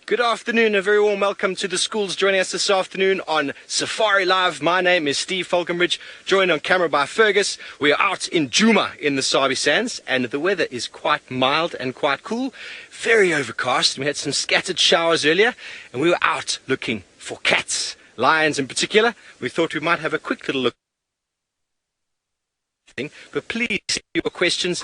Good afternoon, a very warm welcome to the schools joining us this afternoon on Safari Live. My name is Steve Falconbridge, joined on camera by Fergus. We are out in Djuma in the Sabi sands, and the weather is quite mild and quite cool, very overcast. We had some scattered showers earlier, and we were out looking for cats, lions in particular. We thought we might have a quick little look. But please send your questions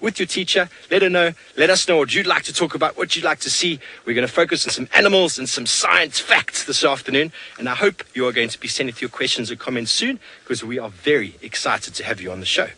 with your teacher. Let us know what you'd like to talk about, what you'd like to see. We're going to focus on some animals and some science facts this afternoon, and I hope you are going to be sending your questions and comments soon, because we are very excited to have you on the show.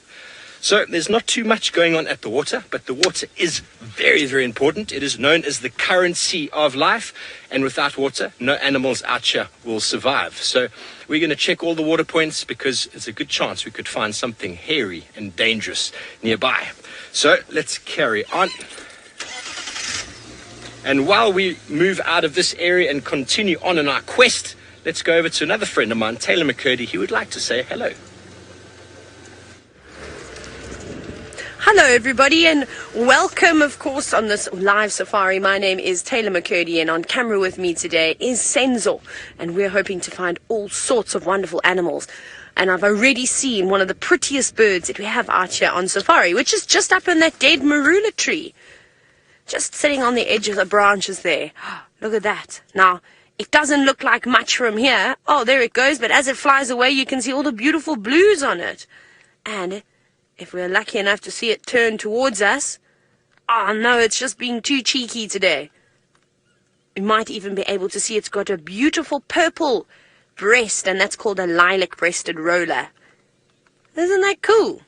So there's not too much going on at the water, but the water is very, very important. It is known as the currency of life, and without water, no animals out here will survive. So we're going to check all the water points, because it's a good chance we could find something hairy and dangerous nearby. So let's carry on. And while we move out of this area and continue on in our quest, let's go over to another friend of mine, Taylor McCurdy. He would like to say hello. Hello everybody, and welcome of course on this live safari. My name is Taylor McCurdy, and on camera with me today is Senzo, and we're hoping to find all sorts of wonderful animals. And I've already seen one of the prettiest birds that we have out here on safari, which is just up in that dead marula tree, just sitting on the edge of the branches there. Look at that. Now it doesn't look like much from here. Oh, there it goes, but as it flies away you can see all the beautiful blues on it. And if we're lucky enough to see it turn towards us, oh no, it's just being too cheeky today. We might even be able to see it's got a beautiful purple breast, and that's called a lilac-breasted roller. Isn't that cool?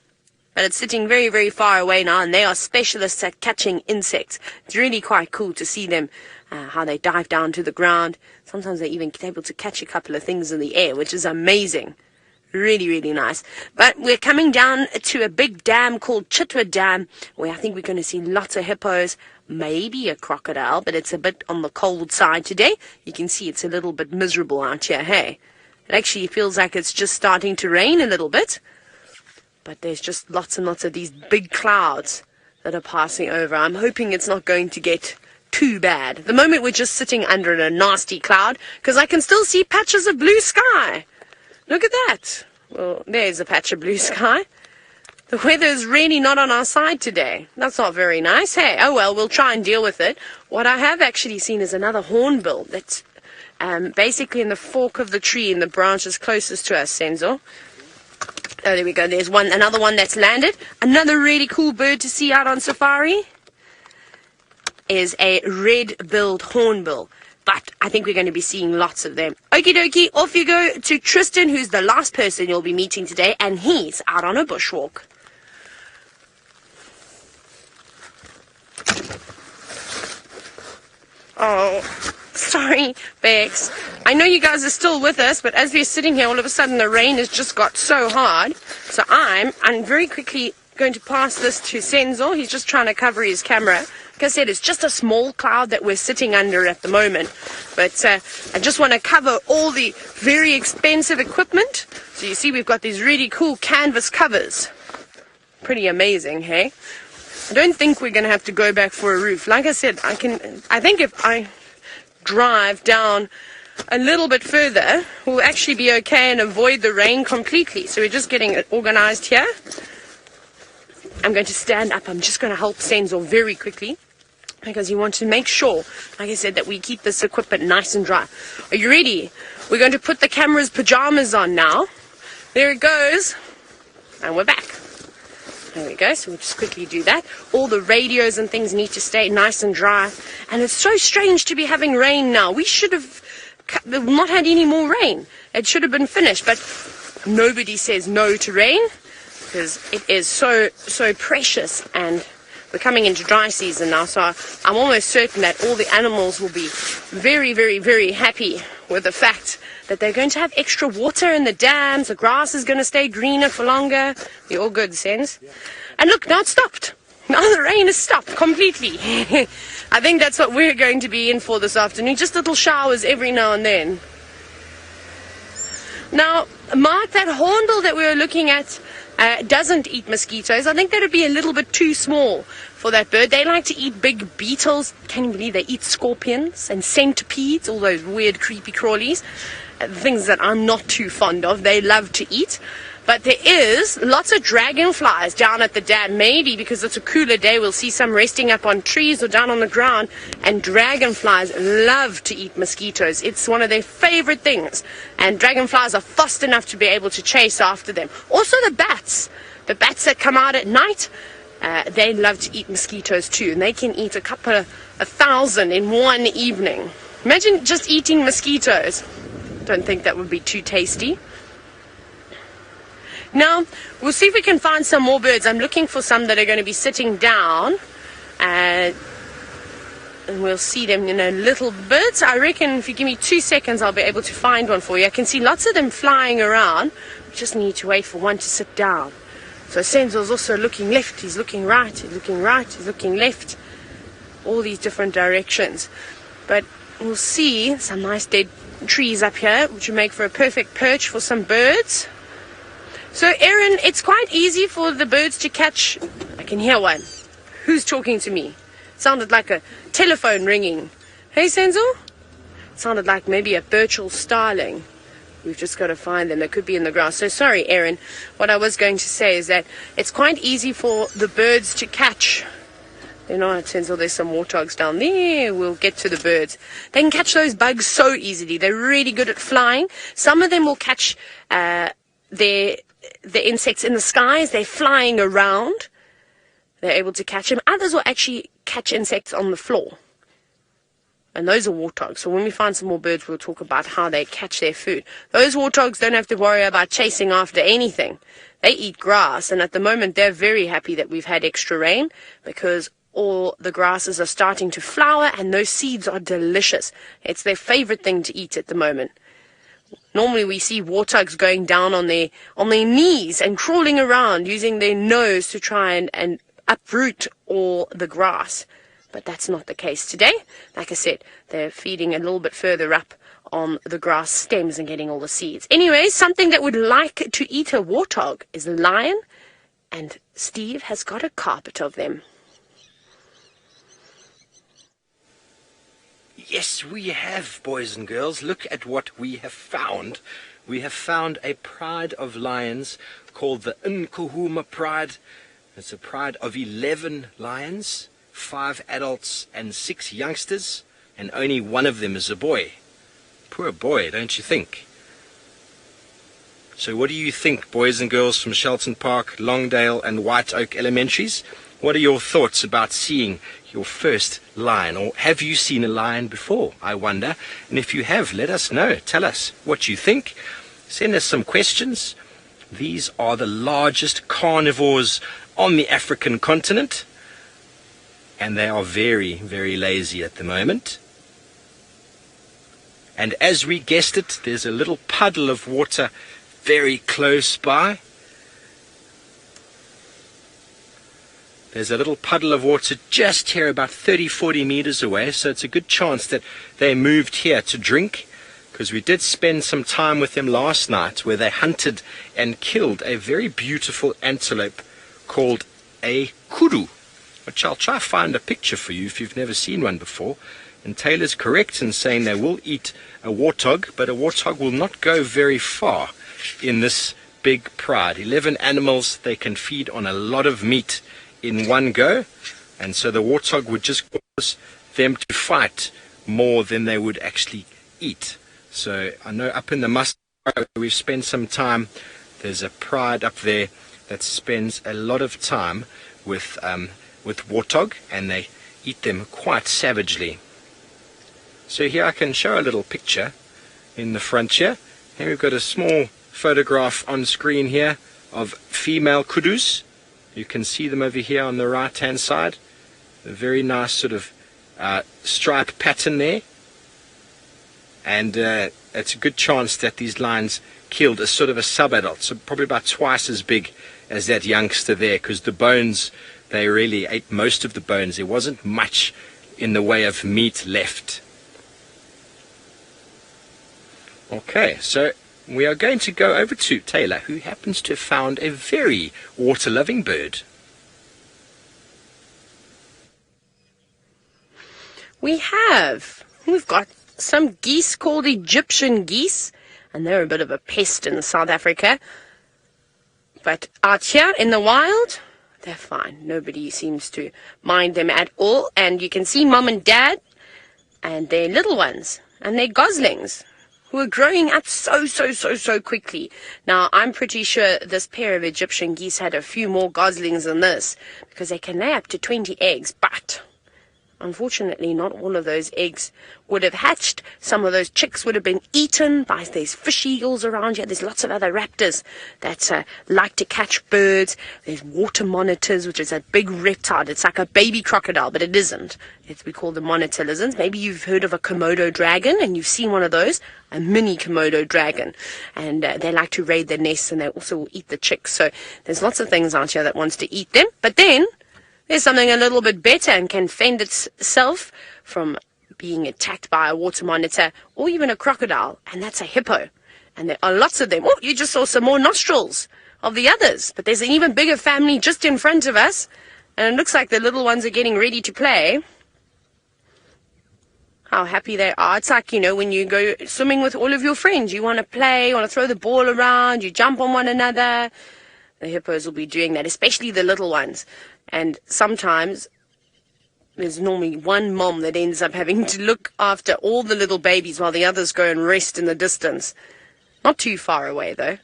But it's sitting very, very far away now, and they are specialists at catching insects. It's really quite cool to see them, how they dive down to the ground. Sometimes they're even able to catch a couple of things in the air, which is amazing. Really, really nice. But we're coming down to a big dam called Chitwa Dam, where I think we're going to see lots of hippos, maybe a crocodile, but it's a bit on the cold side today. You can see it's a little bit miserable out here, hey? It actually feels like it's just starting to rain a little bit, but there's just lots and lots of these big clouds that are passing over. I'm hoping it's not going to get too bad. At the moment we're just sitting under a nasty cloud, because I can still see patches of blue sky. Look at that. Well, there's a patch of blue sky. The weather's really not on our side today. That's not very nice. Hey, oh well, we'll try and deal with it. What I have actually seen is another hornbill that's basically in the fork of the tree in the branches closest to us, Senzo. Oh, there we go. There's another one that's landed. Another really cool bird to see out on safari is a red-billed hornbill. But I think we're going to be seeing lots of them. Okie dokie, off you go to Tristan, who's the last person you'll be meeting today, and he's out on a bushwalk. Oh, sorry, Bex. I know you guys are still with us, but as we're sitting here, all of a sudden the rain has just got so hard. So I'm very quickly going to pass this to Senzo. He's just trying to cover his camera. Like I said, it's just a small cloud that we're sitting under at the moment. But I just want to cover all the very expensive equipment. So you see we've got these really cool canvas covers. Pretty amazing, hey? I don't think we're going to have to go back for a roof. Like I said, I think if I drive down a little bit further, we'll actually be okay and avoid the rain completely. So we're just getting it organized here. I'm going to stand up. I'm just going to help Senzo very quickly, because you want to make sure, like I said, that we keep this equipment nice and dry. Are you ready? We're going to put the camera's pajamas on now. There it goes. And we're back. There we go. So we'll just quickly do that. All the radios and things need to stay nice and dry. And it's so strange to be having rain now. We should have not had any more rain. It should have been finished. But nobody says no to rain, because it is so precious, and we're coming into dry season now, so I'm almost certain that all the animals will be very, very, very happy with the fact that they're going to have extra water in the dams, the grass is going to stay greener for longer. You're all good, Sens. And look, now it's stopped. Now the rain has stopped completely. I think that's what we're going to be in for this afternoon, just little showers every now and then. Now, Mark, that hornbill that we were looking at doesn't eat mosquitoes. I think that would be a little bit too small for that bird. They like to eat big beetles. Can you believe they eat scorpions and centipedes, all those weird creepy crawlies, things that I'm not too fond of. They love to eat. But there is lots of dragonflies down at the dam. Maybe because it's a cooler day, we'll see some resting up on trees or down on the ground. And dragonflies love to eat mosquitoes. It's one of their favorite things. And dragonflies are fast enough to be able to chase after them. Also the bats. The bats that come out at night, they love to eat mosquitoes too. And they can eat a couple of 1,000 in one evening. Imagine just eating mosquitoes. Don't think that would be too tasty. Now, we'll see if we can find some more birds. I'm looking for some that are going to be sitting down. And we'll see them in a little bit. I reckon if you give me 2 seconds, I'll be able to find one for you. I can see lots of them flying around. We just need to wait for one to sit down. So Senzo's also looking left. He's looking right. He's looking right. He's looking left. All these different directions. But we'll see some nice dead trees up here, which will make for a perfect perch for some birds. So, Erin, it's quite easy for the birds to catch. I can hear one. Who's talking to me? Sounded like a telephone ringing. Hey, Senzo? Sounded like maybe a Birchall starling. We've just got to find them. They could be in the grass. So, sorry, Erin. What I was going to say is that it's quite easy for the birds to catch. You know, Senzo, there's some warthogs down there. We'll get to the birds. They can catch those bugs so easily. They're really good at flying. Some of them will catch the insects in the sky as they're flying around. They're able to catch them. Others will actually catch insects on the floor. And those are warthogs. So when we find some more birds, we'll talk about how they catch their food. Those warthogs don't have to worry about chasing after anything. They eat grass. And at the moment, they're very happy that we've had extra rain because all the grasses are starting to flower and those seeds are delicious. It's their favorite thing to eat at the moment. Normally we see warthogs going down on their knees and crawling around using their nose to try and uproot all the grass. But that's not the case today. Like I said, they're feeding a little bit further up on the grass stems and getting all the seeds. Anyway, something that would like to eat a warthog is a lion, and Steve has got a carpet of them. Yes, we have, boys and girls. Look at what we have found. We have found a pride of lions called the Nkuhuma Pride. It's a pride of 11 lions, 5 adults and 6 youngsters, and only one of them is a boy. Poor boy, don't you think? So what do you think, boys and girls from Shelton Park, Longdale and White Oak Elementaries? What are your thoughts about seeing your first lion? Or have you seen a lion before, I wonder? And if you have, let us know. Tell us what you think. Send us some questions. These are the largest carnivores on the African continent. And they are very, very lazy at the moment. And as we guessed it, there's a little puddle of water very close by. There's a little puddle of water just here about 30-40 meters away, so it's a good chance that they moved here to drink, because we did spend some time with them last night where they hunted and killed a very beautiful antelope called a kudu, which I'll try to find a picture for you if you've never seen one before. And Taylor's correct in saying they will eat a warthog, but a warthog will not go very far in this big pride. 11 animals, they can feed on a lot of meat in one go, and so the warthog would just cause them to fight more than they would actually eat. So I know up in the Mustang we've spent some time. There's a pride up there that spends a lot of time with warthog, and they eat them quite savagely. So here I can show a little picture in the front here. Here we've got a small photograph on screen here of female kudus. You can see them over here on the right hand side. A very nice sort of stripe pattern there. And it's a good chance that these lions killed a sort of a sub-adult, so probably about twice as big as that youngster there, because the bones, they really ate most of the bones. There wasn't much in the way of meat left. Okay, so we are going to go over to Taylor, who happens to have found a very water-loving bird. We've got some geese called Egyptian geese, and they're a bit of a pest in South Africa. But out here in the wild, they're fine. Nobody seems to mind them at all. And you can see Mum and Dad and their little ones and their goslings who are growing up so quickly. Now, I'm pretty sure this pair of Egyptian geese had a few more goslings than this because they can lay up to 20 eggs, but unfortunately, not all of those eggs would have hatched. Some of those chicks would have been eaten by these fish eagles around here. There's lots of other raptors that like to catch birds. There's water monitors, which is a big reptile. It's like a baby crocodile, but it isn't. We call them monitor lizards. Maybe you've heard of a Komodo dragon, and you've seen one of those, a mini Komodo dragon. And they like to raid their nests, and they also will eat the chicks. So there's lots of things out here that wants to eat them. But then there's something a little bit better and can fend itself from being attacked by a water monitor or even a crocodile, and that's a hippo. And there are lots of them. Oh, you just saw some more nostrils of the others, but there's an even bigger family just in front of us, and it looks like the little ones are getting ready to play. How happy they are. It's like, when you go swimming with all of your friends, you want to play, you want to throw the ball around, you jump on one another. The hippos will be doing that, especially the little ones. And sometimes there's normally one mom that ends up having to look after all the little babies while the others go and rest in the distance. Not too far away, though.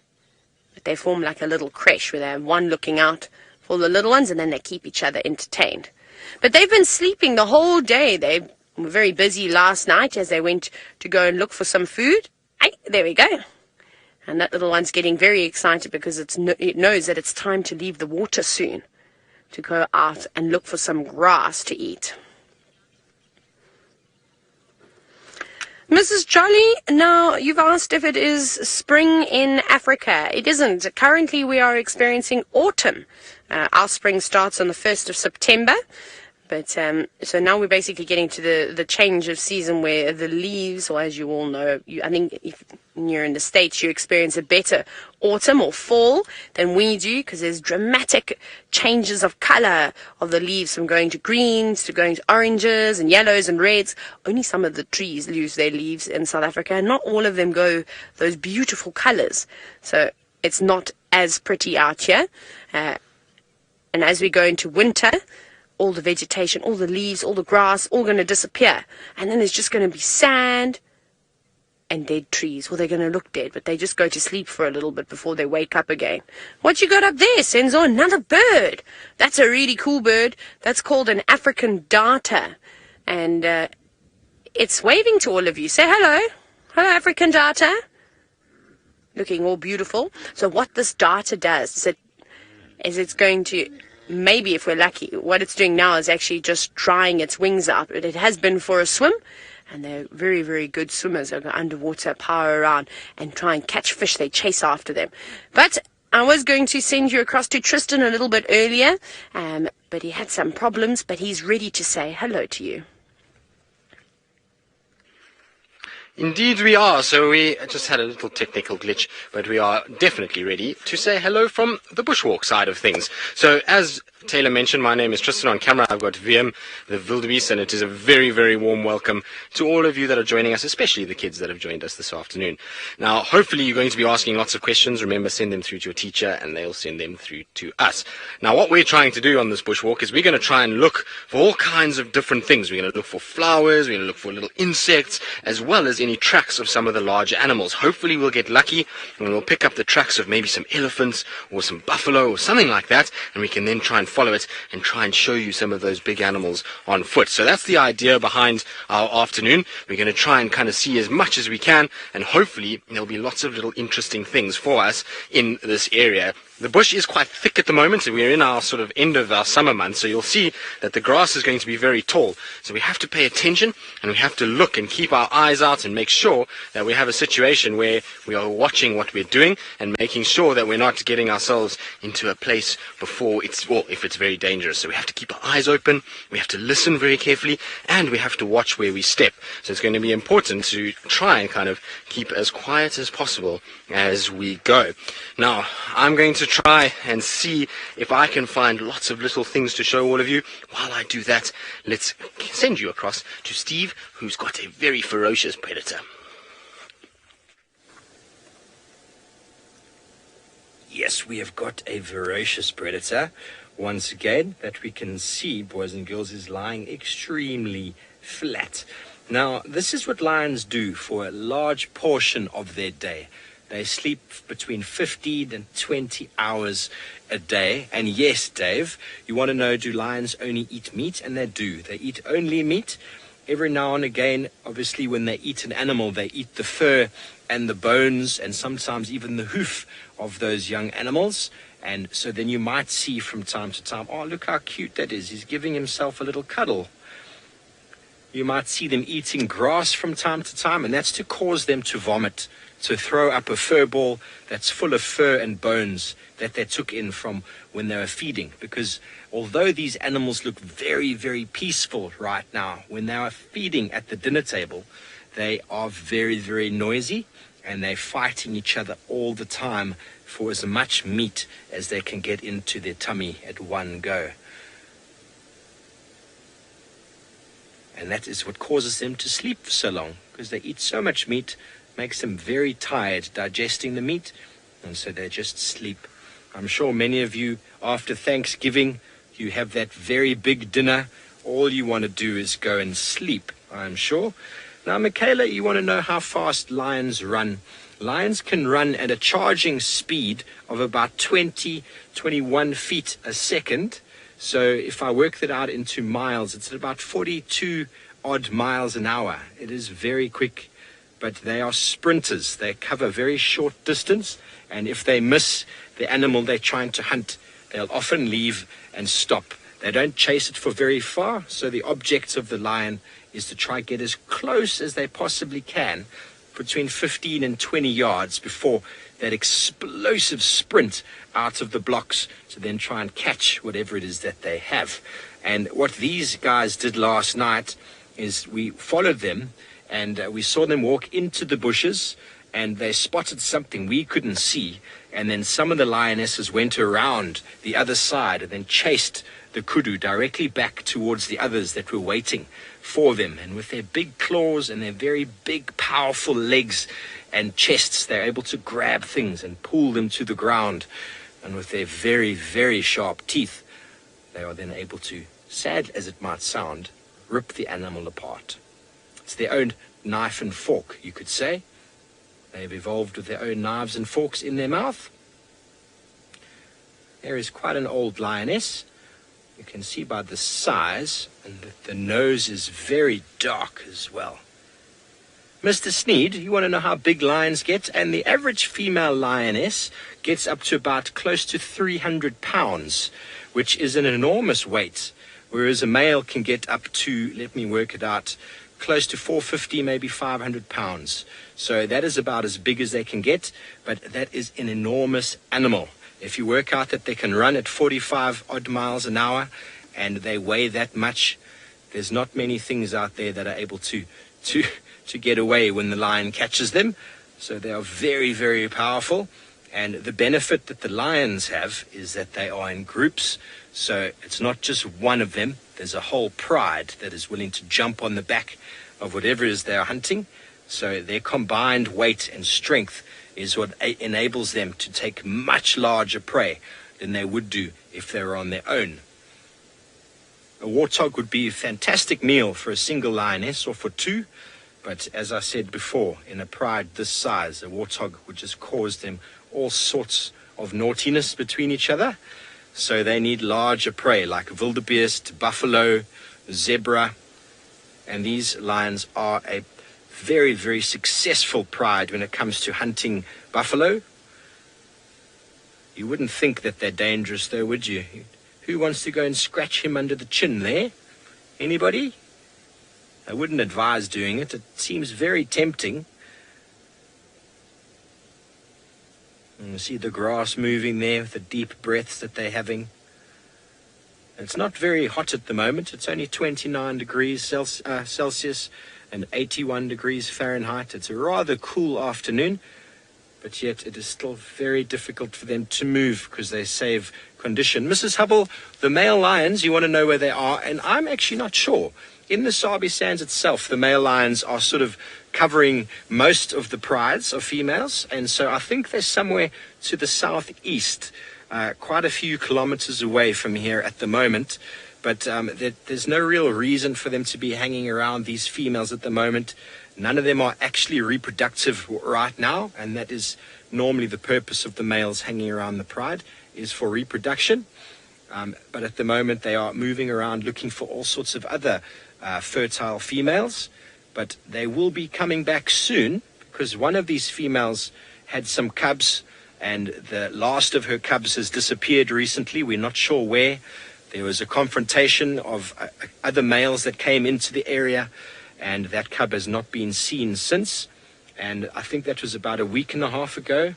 But they form like a little creche where they have one looking out for the little ones, and then they keep each other entertained. But they've been sleeping the whole day. They were very busy last night as they went to go and look for some food. Hey, there we go. And that little one's getting very excited because it knows that it's time to leave the water soon, to go out and look for some grass to eat. Mrs. Jolly, now you've asked if it is spring in Africa. It isn't. Currently we are experiencing autumn. Our spring starts on the 1st of September. But so now we're basically getting to the change of season where the leaves, or as you all know, I think if you're in the States, you experience a better autumn or fall than we do, because there's dramatic changes of color of the leaves, from going to greens to going to oranges and yellows and reds. Only some of the trees lose their leaves in South Africa, and not all of them go those beautiful colors. So it's not as pretty out here. And as we go into winter, all the vegetation, all the leaves, all the grass, all going to disappear. And then there's just going to be sand and dead trees. Well, they're going to look dead, but they just go to sleep for a little bit before they wake up again. What you got up there, Senzo? Another bird. That's a really cool bird. That's called an African darter. And it's waving to all of you. Say hello. Hello, African darter. Looking all beautiful. So what this darter does is it's going to, maybe if we're lucky, what it's doing now is actually just drying its wings out. But it has been for a swim, and they're very, very good swimmers. They'll go underwater, power around, and try and catch fish. They chase after them. But I was going to send you across to Tristan a little bit earlier, but he had some problems, but he's ready to say hello to you. Indeed we are. So we just had a little technical glitch, but we are definitely ready to say hello from the bushwalk side of things. So as Taylor mentioned, my name is Tristan. On camera I've got VM, the wildebeest, and it is a very, very warm welcome to all of you that are joining us, especially the kids that have joined us this afternoon. Now, hopefully you're going to be asking lots of questions. Remember, send them through to your teacher and they'll send them through to us. Now, what we're trying to do on this bushwalk is we're going to try and look for all kinds of different things. We're going to look for flowers, we're going to look for little insects, as well as any tracks of some of the larger animals. Hopefully we'll get lucky and we'll pick up the tracks of maybe some elephants or some buffalo or something like that, and we can then try and follow it and try and show you some of those big animals on foot. So that's the idea behind our afternoon. We're going to try and kind of see as much as we can, and hopefully there'll be lots of little interesting things for us in this area The bush is quite thick at the moment, and we're in our sort of end of our summer months, so you'll see that the grass is going to be very tall. So we have to pay attention, and we have to look and keep our eyes out and make sure that we have a situation where we are watching what we're doing and making sure that we're not getting ourselves into a place before it's, well, if it's very dangerous. So we have to keep our eyes open, we have to listen very carefully, and we have to watch where we step. So it's going to be important to try and kind of keep as quiet as possible as we go. Now, I'm going to try and see if I can find lots of little things to show all of you. While I do that, let's send you across to Steve, who's got a very ferocious predator. Yes, we have got a ferocious predator. Once again, that we can see, boys and girls, is lying extremely flat. Now, this is what lions do for a large portion of their day. They sleep between 15 and 20 hours a day. And yes, Dave, you want to know, do lions only eat meat? And they do. They eat only meat. Every now and again, obviously, when they eat an animal, they eat the fur and the bones and sometimes even the hoof of those young animals. And so then you might see from time to time, oh, look how cute that is. He's giving himself a little cuddle. You might see them eating grass from time to time, and that's to cause them to vomit, to throw up a fur ball that's full of fur and bones that they took in from when they were feeding. Because although these animals look very, very peaceful right now, when they are feeding at the dinner table, they are very, very noisy, and they're fighting each other all the time for as much meat as they can get into their tummy at one go. And that is what causes them to sleep for so long, because they eat so much meat, makes them very tired digesting the meat, and so they just sleep. I'm sure many of you, after Thanksgiving, you have that very big dinner. All you want to do is go and sleep, I'm sure. Now, Michaela, you want to know how fast lions run. Lions can run at a charging speed of about 21 feet a second. So if I work that out into miles, it's at about 42 odd miles an hour. It is very quick, but they are sprinters. They cover very short distance, and if they miss the animal they're trying to hunt, they'll often leave and stop. They don't chase it for very far, so the object of the lion is to try to get as close as they possibly can, between 15 and 20 yards before that explosive sprint out of the blocks to then try and catch whatever it is that they have. And what these guys did last night is we followed them, and we saw them walk into the bushes, and they spotted something we couldn't see, and then some of the lionesses went around the other side and then chased the kudu directly back towards the others that were waiting for them. And with their big claws and their very big, powerful legs and chests, they're able to grab things and pull them to the ground. And with their very, very sharp teeth, they are then able to, sad as it might sound, rip the animal apart. It's their own knife and fork, you could say. They've evolved with their own knives and forks in their mouth. There is quite an old lioness. You can see by the size, and the nose is very dark as well. Mr. Sneed, you want to know how big lions get? And the average female lioness gets up to about close to 300 pounds, which is an enormous weight, whereas a male can get up to, let me work it out, close to 450, maybe 500 pounds. So that is about as big as they can get, but that is an enormous animal. If you work out that they can run at 45 odd miles an hour and they weigh that much, there's not many things out there that are able to get away when the lion catches them. So they are very, very powerful. And the benefit that the lions have is that they are in groups. So it's not just one of them. There's a whole pride that is willing to jump on the back of whatever it is they are hunting. So their combined weight and strength is what enables them to take much larger prey than they would do if they were on their own. A warthog would be a fantastic meal for a single lioness or for two, but as I said before, in a pride this size, a warthog would just cause them all sorts of naughtiness between each other. So they need larger prey like wildebeest, buffalo, zebra, and these lions are a very, very successful pride when it comes to hunting buffalo. You wouldn't think that they're dangerous, though, would you? Who wants to go and scratch him under the chin there? Anybody? I wouldn't advise doing it. It seems very tempting. And you see the grass moving there with the deep breaths that they're having. It's not very hot at the moment. It's only 29 degrees Celsius and 81 degrees Fahrenheit. It's a rather cool afternoon, but yet it is still very difficult for them to move because they save condition. Mrs. Hubble, the male lions, you want to know where they are, and I'm actually not sure. In the Sabi Sands itself, the male lions are sort of covering most of the prides of females, and so I think they're somewhere to the southeast, quite a few kilometers away from here at the moment, but there's no real reason for them to be hanging around these females at the moment. None of them are actually reproductive right now, and that is normally the purpose of the males hanging around the pride, is for reproduction. But at the moment they are moving around looking for all sorts of other fertile females, but they will be coming back soon because one of these females had some cubs and the last of her cubs has disappeared recently. We're not sure where. There was a confrontation of other males that came into the area, and that cub has not been seen since. And I think that was about a week and a half ago,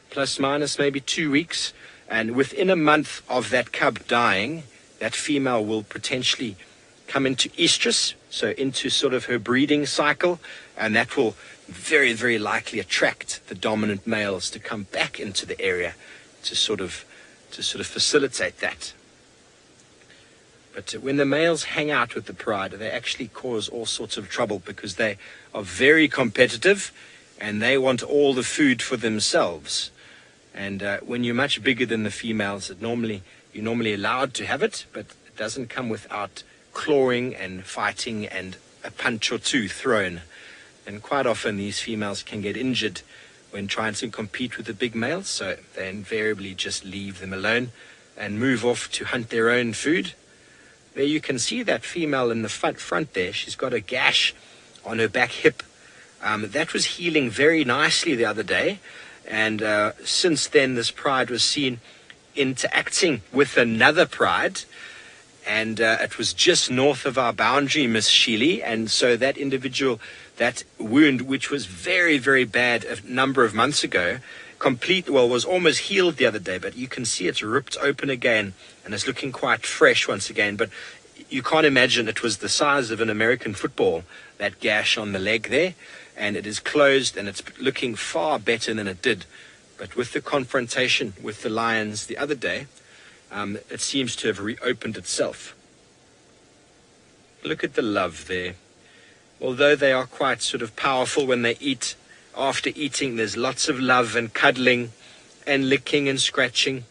plus minus maybe 2 weeks. And within a month of that cub dying, that female will potentially come into estrus, so into sort of her breeding cycle, and that will very, very likely attract the dominant males to come back into the area to sort of facilitate that. But when the males hang out with the pride, they actually cause all sorts of trouble because they are very competitive and they want all the food for themselves. And when you're much bigger than the females, you're normally allowed to have it, but it doesn't come without clawing and fighting and a punch or two thrown. And quite often these females can get injured when trying to compete with the big males, so they invariably just leave them alone and move off to hunt their own food. There you can see that female in the front there. She's got a gash on her back hip. That was healing very nicely the other day. And since then, this pride was seen interacting with another pride. And it was just north of our boundary, Miss Sheely. And so that individual, that wound, which was very, very bad a number of months ago, was almost healed the other day. But you can see it's ripped open again. And it's looking quite fresh once again. But you can't imagine it was the size of an American football, that gash on the leg there. And it is closed and it's looking far better than it did. But with the confrontation with the lions the other day, it seems to have reopened itself. Look at the love there. Although they are quite sort of powerful when they eat, after eating there's lots of love and cuddling and licking and scratching.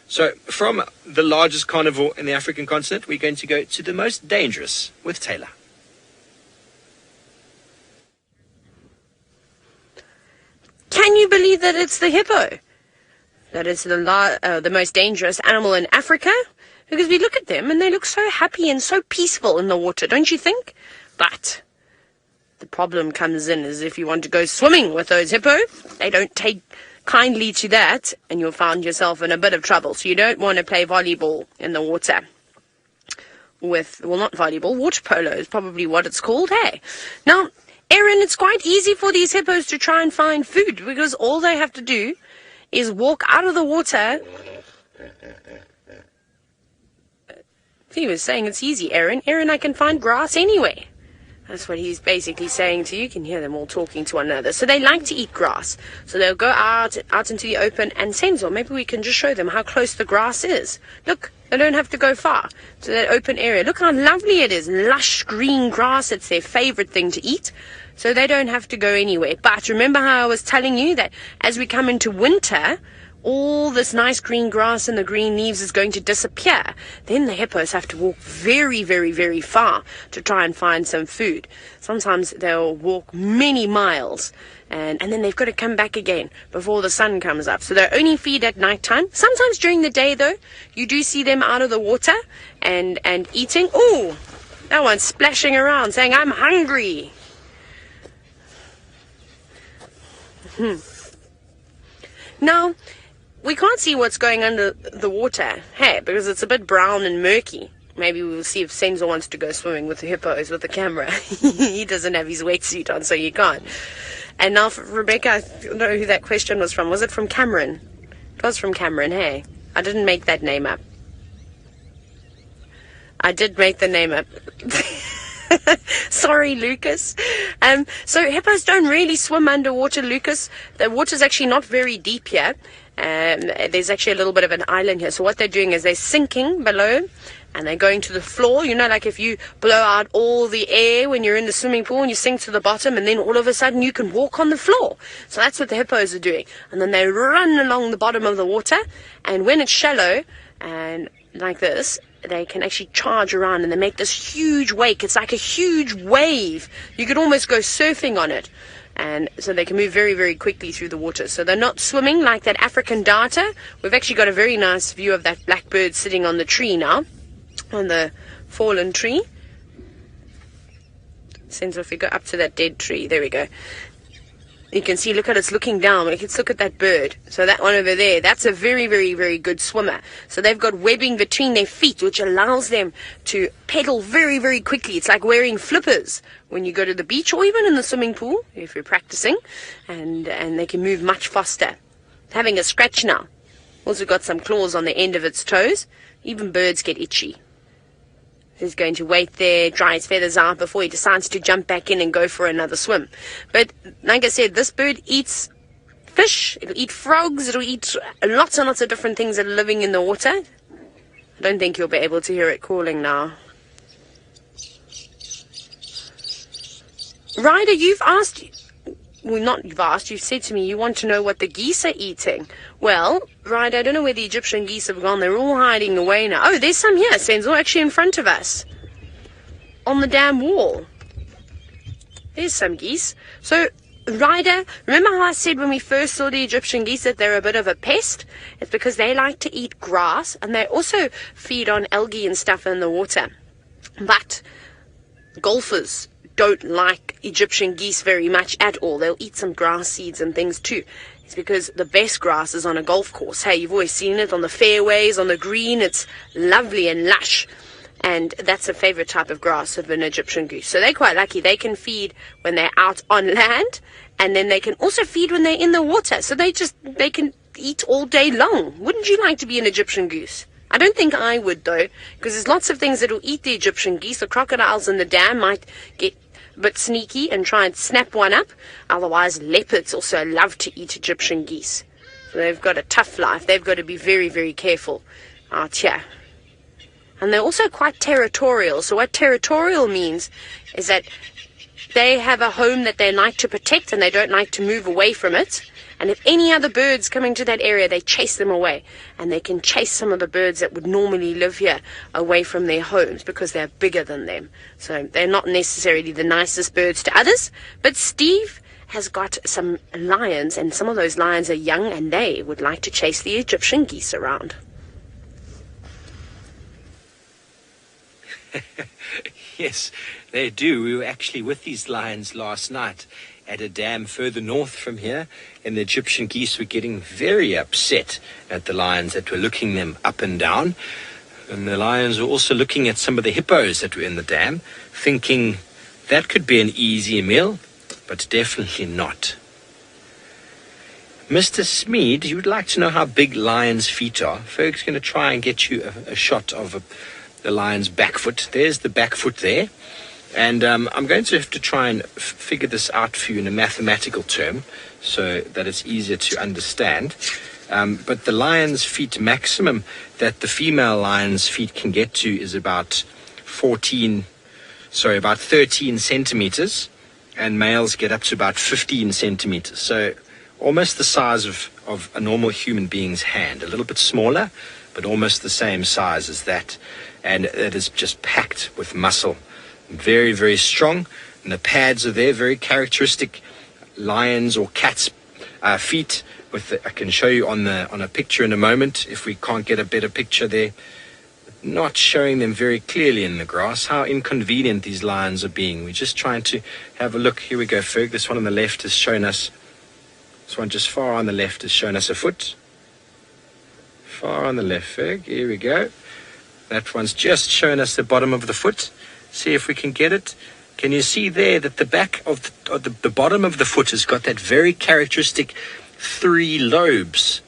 So from the largest carnivore in the African continent, we're going to go to the most dangerous with Taylor. Can you believe that it's the hippo? That is the most dangerous animal in Africa? Because we look at them and they look so happy and so peaceful in the water, don't you think? But the problem comes in is if you want to go swimming with those hippo, they don't take kindly to that and you'll find yourself in a bit of trouble. So you don't want to play volleyball in the water not volleyball, water polo is probably what it's called, hey? Now, Erin, it's quite easy for these hippos to try and find food because all they have to do is walk out of the water. He was saying it's easy, Erin. Erin, I can find grass anywhere. That's what he's basically saying to you. You can hear them all talking to one another. So they like to eat grass. So they'll go out into the open. And Senzo, maybe we can just show them how close the grass is. Look, they don't have to go far to that open area. Look how lovely it is. Lush green grass. It's their favorite thing to eat. So they don't have to go anywhere. But remember how I was telling you that as we come into winter, all this nice green grass and the green leaves is going to disappear. Then the hippos have to walk very, very, very far to try and find some food. Sometimes they'll walk many miles and then they've got to come back again before the sun comes up. So they only feed at night time. Sometimes during the day, though, you do see them out of the water and eating. Oh, that one's splashing around saying, I'm hungry. Now, we can't see what's going under the water, hey, because it's a bit brown and murky. Maybe we'll see if Senzo wants to go swimming with the hippos with the camera. He doesn't have his wetsuit on, so you can't. And now, for Rebecca, I don't know who that question was from. Was it from Cameron? It was from Cameron, hey. I didn't make that name up. I did make the name up. Sorry, Lucas. So hippos don't really swim underwater, Lucas. The water's actually not very deep here. There's actually a little bit of an island here. So what they're doing is they're sinking below and they're going to the floor. You know, like if you blow out all the air when you're in the swimming pool and you sink to the bottom, and then all of a sudden you can walk on the floor. So that's what the hippos are doing. And then they run along the bottom of the water, and when it's shallow and like this, they can actually charge around and they make this huge wake. It's like a huge wave. You could almost go surfing on it. And so they can move very, very quickly through the water. So they're not swimming like that African darter. We've actually got a very nice view of that blackbird sitting on the tree now, on the fallen tree. Since if we go up to that dead tree, there we go. You can see, look at it's looking down. Let's look at that bird. So that one over there, that's a very, very, very good swimmer. So they've got webbing between their feet, which allows them to pedal very, very quickly. It's like wearing flippers when you go to the beach or even in the swimming pool, if you're practicing. And they can move much faster. It's having a scratch now. Also got some claws on the end of its toes. Even birds get itchy. He's going to wait there, dry his feathers out before he decides to jump back in and go for another swim. But like I said, this bird eats fish, it'll eat frogs, it'll eat lots and lots of different things that are living in the water. I don't think you'll be able to hear it calling now. Ryder, you've asked... Well, not you've asked, you've said to me you want to know what the geese are eating. Well, right, I don't know where the Egyptian geese have gone. They're all hiding away now. Oh, there's some here, Senzo, actually in front of us. On the damn wall. There's some geese. So, Ryder, remember how I said when we first saw the Egyptian geese that they're a bit of a pest? It's because they like to eat grass, and they also feed on algae and stuff in the water. But golfers don't like Egyptian geese very much at all. They'll eat some grass seeds and things too. It's because the best grass is on a golf course. Hey, you've always seen it on the fairways, on the green. It's lovely and lush. And that's a favorite type of grass of an Egyptian goose. So they're quite lucky. They can feed when they're out on land, and then they can also feed when they're in the water. So they can eat all day long. Wouldn't you like to be an Egyptian goose? I don't think I would, though, because there's lots of things that will eat the Egyptian geese. The crocodiles in the dam might get a bit sneaky and try and snap one up. Otherwise, leopards also love to eat Egyptian geese. So they've got a tough life. They've got to be very, very careful out here. And they're also quite territorial. So what territorial means is that they have a home that they like to protect and they don't like to move away from it. And if any other birds come into that area, they chase them away. And they can chase some of the birds that would normally live here away from their homes because they're bigger than them. So they're not necessarily the nicest birds to others. But Steve has got some lions, and some of those lions are young, and they would like to chase the Egyptian geese around. Yes, they do. We were actually with these lions last night at a dam further north from here, and the Egyptian geese were getting very upset at the lions that were looking them up and down. And the lions were also looking at some of the hippos that were in the dam, thinking that could be an easy meal, but definitely not. Mr. Smead, you would like to know how big lions' feet are. Ferg's going to try and get you a shot of the lion's back foot. There's the back foot there. And I'm going to have to try and figure this out for you in a mathematical term so that it's easier to understand. But the lion's feet maximum that the female lion's feet can get to is about 13 centimeters, and males get up to about 15 centimeters. So almost the size of a normal human being's hand, a little bit smaller, but almost the same size as that. And it is just packed with muscle. Very, very strong, and the pads are there, very characteristic lions or cats' feet. I can show you on a picture in a moment if we can't get a better picture there. Not showing them very clearly in the grass. How inconvenient these lions are being. We're just trying to have a look. Here we go, Ferg. This one on the left has shown us. This one just far on the left has shown us a foot. far on the left, Ferg. Here we go. That one's just showing us the bottom of the foot. See if we can get it. Can you see there that the back of the bottom of the foot has got that very characteristic 3 lobes?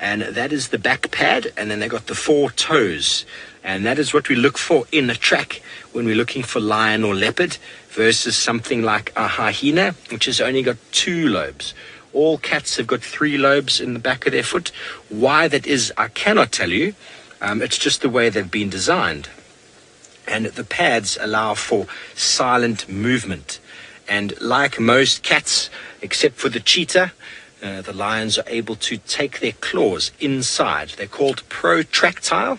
And that is the back pad, and then they got the 4 toes. And that is what we look for in a track when we're looking for lion or leopard versus something like a hyena, which has only got 2 lobes. All cats have got 3 lobes in the back of their foot. Why that is, I cannot tell you. It's just the way they've been designed. And the pads allow for silent movement. And like most cats, except for the cheetah, the lions are able to take their claws inside. They're called protractile.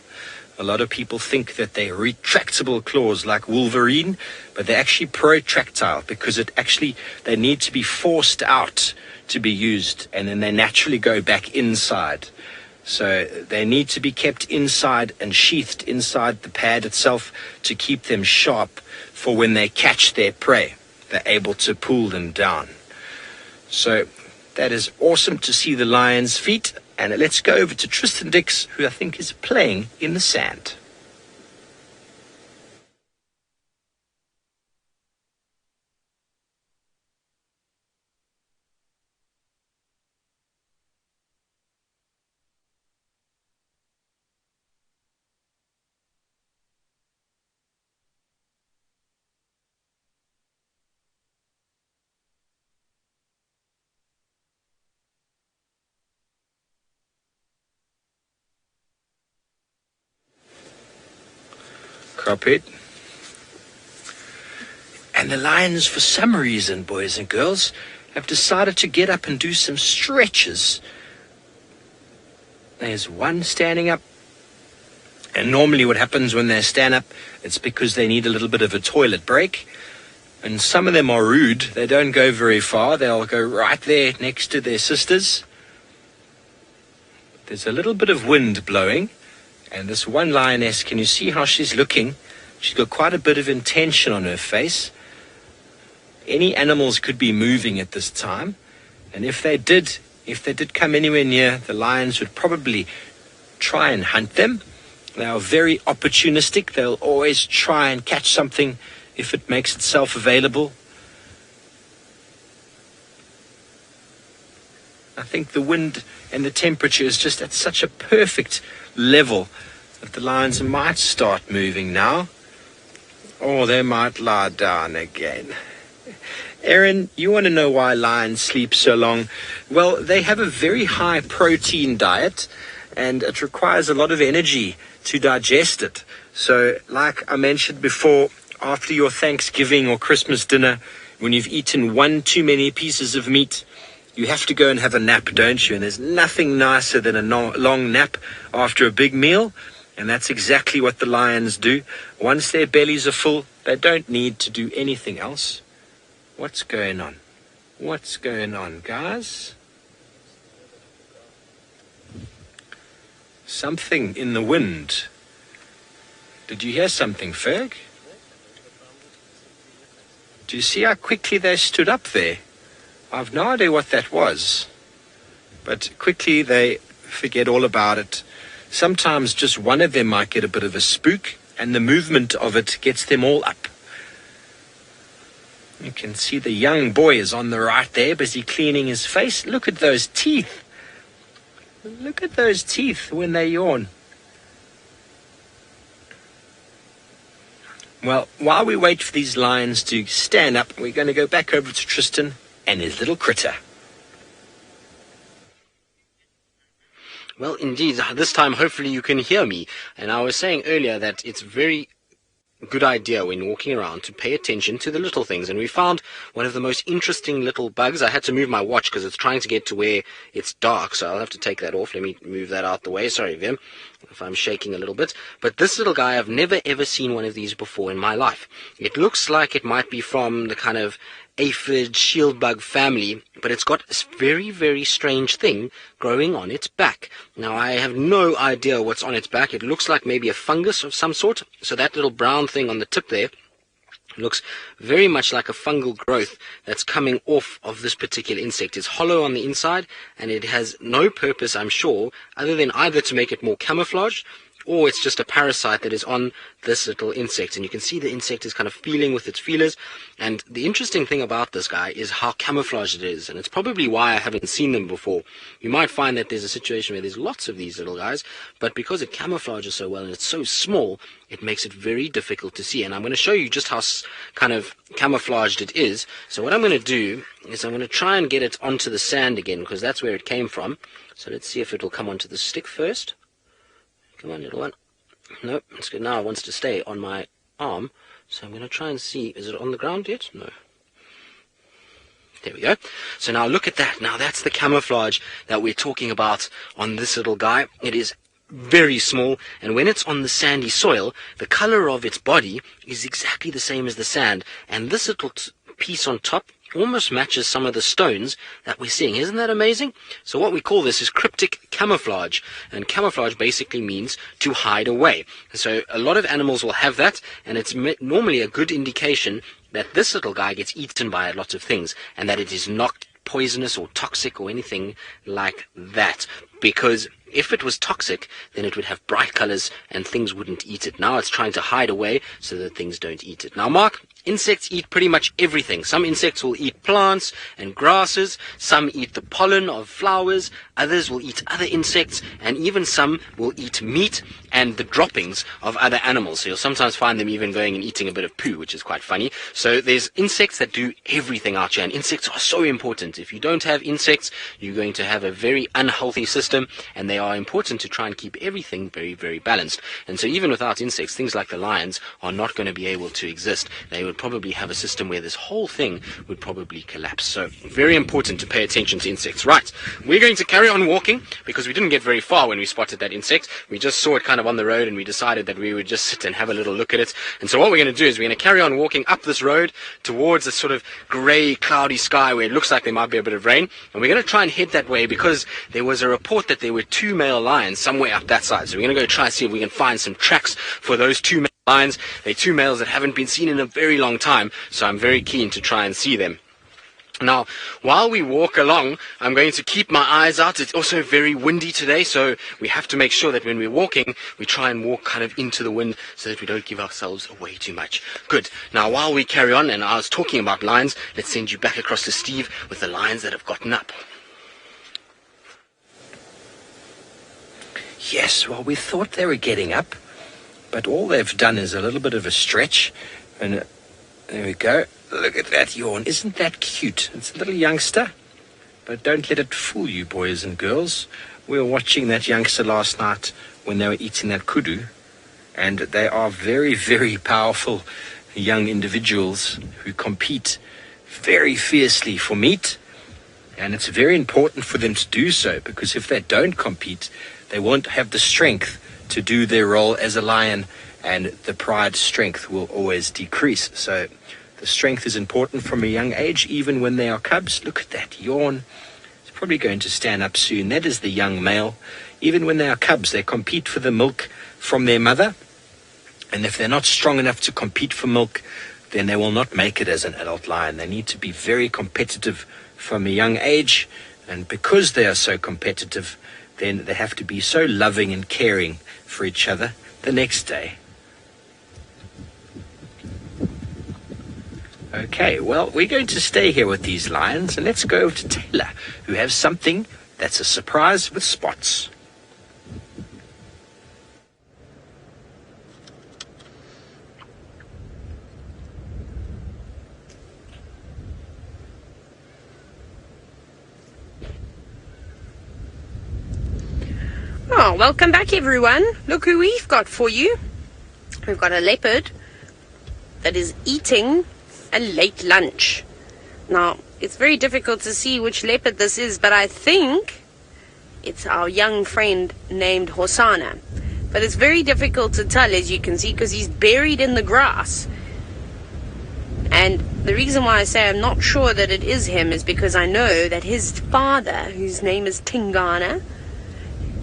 A lot of people think that they're retractable claws like Wolverine, but they're actually protractile because they need to be forced out to be used, and then they naturally go back inside. So they need to be kept inside and sheathed inside the pad itself to keep them sharp for when they catch their prey. They're able to pull them down. So that is awesome to see the lion's feet. And let's go over to Tristan Dix, who I think is playing in the sand. Copy. And the lions, for some reason, boys and girls, have decided to get up and do some stretches. There's one standing up. And normally what happens when they stand up, it's because they need a little bit of a toilet break. And some of them are rude. They don't go very far. They'll go right there next to their sisters. There's a little bit of wind blowing. And this one lioness, can you see how she's looking? She's got quite a bit of intention on her face. Any animals could be moving at this time. And if they did come anywhere near, the lions would probably try and hunt them. They are very opportunistic. They'll always try and catch something if it makes itself available. I think the wind and the temperature is just at such a perfect level that the lions might start moving now, or they might lie down again. Aaron, you want to know why lions sleep so long? Well, they have a very high protein diet, and it requires a lot of energy to digest it. So, like I mentioned before, after your Thanksgiving or Christmas dinner, when you've eaten one too many pieces of meat, you have to go and have a nap, don't you? And there's nothing nicer than a long nap after a big meal. And that's exactly what the lions do. Once their bellies are full, they don't need to do anything else. What's going on? What's going on, guys? Something in the wind. Did you hear something, Ferg? Do you see how quickly they stood up there? I've no idea what that was, but quickly they forget all about it. Sometimes just one of them might get a bit of a spook, and the movement of it gets them all up. You can see the young boy is on the right there, busy cleaning his face. Look at those teeth. Look at those teeth when they yawn. Well, while we wait for these lions to stand up, we're going to go back over to Tristan and his little critter. Well, indeed, this time hopefully you can hear me. And I was saying earlier that it's very good idea when walking around to pay attention to the little things. And we found one of the most interesting little bugs. I had to move my watch because it's trying to get to where it's dark, so I'll have to take that off. Let me move that out the way. Sorry, Vim, if I'm shaking a little bit. But this little guy, I've never ever seen one of these before in my life. It looks like it might be from the kind of aphid shield bug family, but it's got this very, very strange thing growing on its back. Now, I have no idea what's on its back. It looks like maybe a fungus of some sort. So that little brown thing on the tip there It looks very much like a fungal growth that's coming off of this particular insect. It's hollow on the inside, and it has no purpose, I'm sure, other than either to make it more camouflaged, or it's just a parasite that is on this little insect. And you can see the insect is kind of feeling with its feelers. And the interesting thing about this guy is how camouflaged it is. And it's probably why I haven't seen them before. You might find that there's a situation where there's lots of these little guys, but because it camouflages so well and it's so small, it makes it very difficult to see. And I'm going to show you just how kind of camouflaged it is. So what I'm going to do is I'm going to try and get it onto the sand again, because that's where it came from. So let's see if it will come onto the stick first. Come on, little one. Nope, it's good. Now it wants to stay on my arm. So I'm going to try and see. Is it on the ground yet? No. There we go. So now look at that. Now that's the camouflage that we're talking about on this little guy. It is very small, and when it's on the sandy soil, the color of its body is exactly the same as the sand. And this little piece on top almost matches some of the stones that we're seeing. Isn't that amazing? So what we call this is cryptic camouflage, and camouflage basically means to hide away. So a lot of animals will have that, and it's normally a good indication that this little guy gets eaten by a lot of things, and that it is not poisonous or toxic or anything like that. Because if it was toxic, then it would have bright colors and things wouldn't eat it. Now it's trying to hide away so that things don't eat it. Now, Mark, insects eat pretty much everything. Some insects will eat plants and grasses. Some eat the pollen of flowers. Others will eat other insects. And even some will eat meat and the droppings of other animals. So you'll sometimes find them even going and eating a bit of poo, which is quite funny. So there's insects that do everything out here. And insects are so important. If you don't have insects, you're going to have a very unhealthy system. And they are important to try and keep everything very, very balanced. And so even without insects, things like the lions are not going to be able to exist. They would probably have a system where this whole thing would probably collapse. So very important to pay attention to insects. Right, we're going to carry on walking because we didn't get very far when we spotted that insect. We just saw it kind of on the road, and we decided that we would just sit and have a little look at it. And so what we're going to do is we're going to carry on walking up this road towards a sort of grey, cloudy sky where it looks like there might be a bit of rain. And we're going to try and head that way because there was a report that there were 2 male lions somewhere up that side. So we're going to go try and see if we can find some tracks for those 2 male lions. They're 2 males that haven't been seen in a very long time, so I'm very keen to try and see them. Now, while we walk along, I'm going to keep my eyes out. It's also very windy today, so we have to make sure that when we're walking, we try and walk kind of into the wind so that we don't give ourselves away too much. Good. Now, while we carry on, and I was talking about lions, let's send you back across to Steve with the lions that have gotten up. Yes, well, we thought they were getting up, but all they've done is a little bit of a stretch, and there we go. Look at that yawn. Isn't that cute? It's a little youngster, but don't let it fool you, boys and girls. We were watching that youngster last night when they were eating that kudu, and they are very, very powerful young individuals who compete very fiercely for meat, and it's very important for them to do so, because if they don't compete, they won't have the strength to do their role as a lion, and the pride strength will always decrease. So the strength is important from a young age, even when they are cubs. Look at that yawn. It's probably going to stand up soon. That is the young male. Even when they are cubs, they compete for the milk from their mother. And if they're not strong enough to compete for milk, then they will not make it as an adult lion. They need to be very competitive from a young age. And because they are so competitive, then they have to be so loving and caring for each other the next day. Okay, well, we're going to stay here with these lions, and let's go over to Taylor, who has something that's a surprise with spots. Oh, welcome back, everyone. Look who we've got for you. We've got a leopard that is eating a late lunch. Now, it's very difficult to see which leopard this is, but I think it's our young friend named Hosana. But it's very difficult to tell, as you can see, because he's buried in the grass. And the reason why I say I'm not sure that it is him is because I know that his father, whose name is Tingana,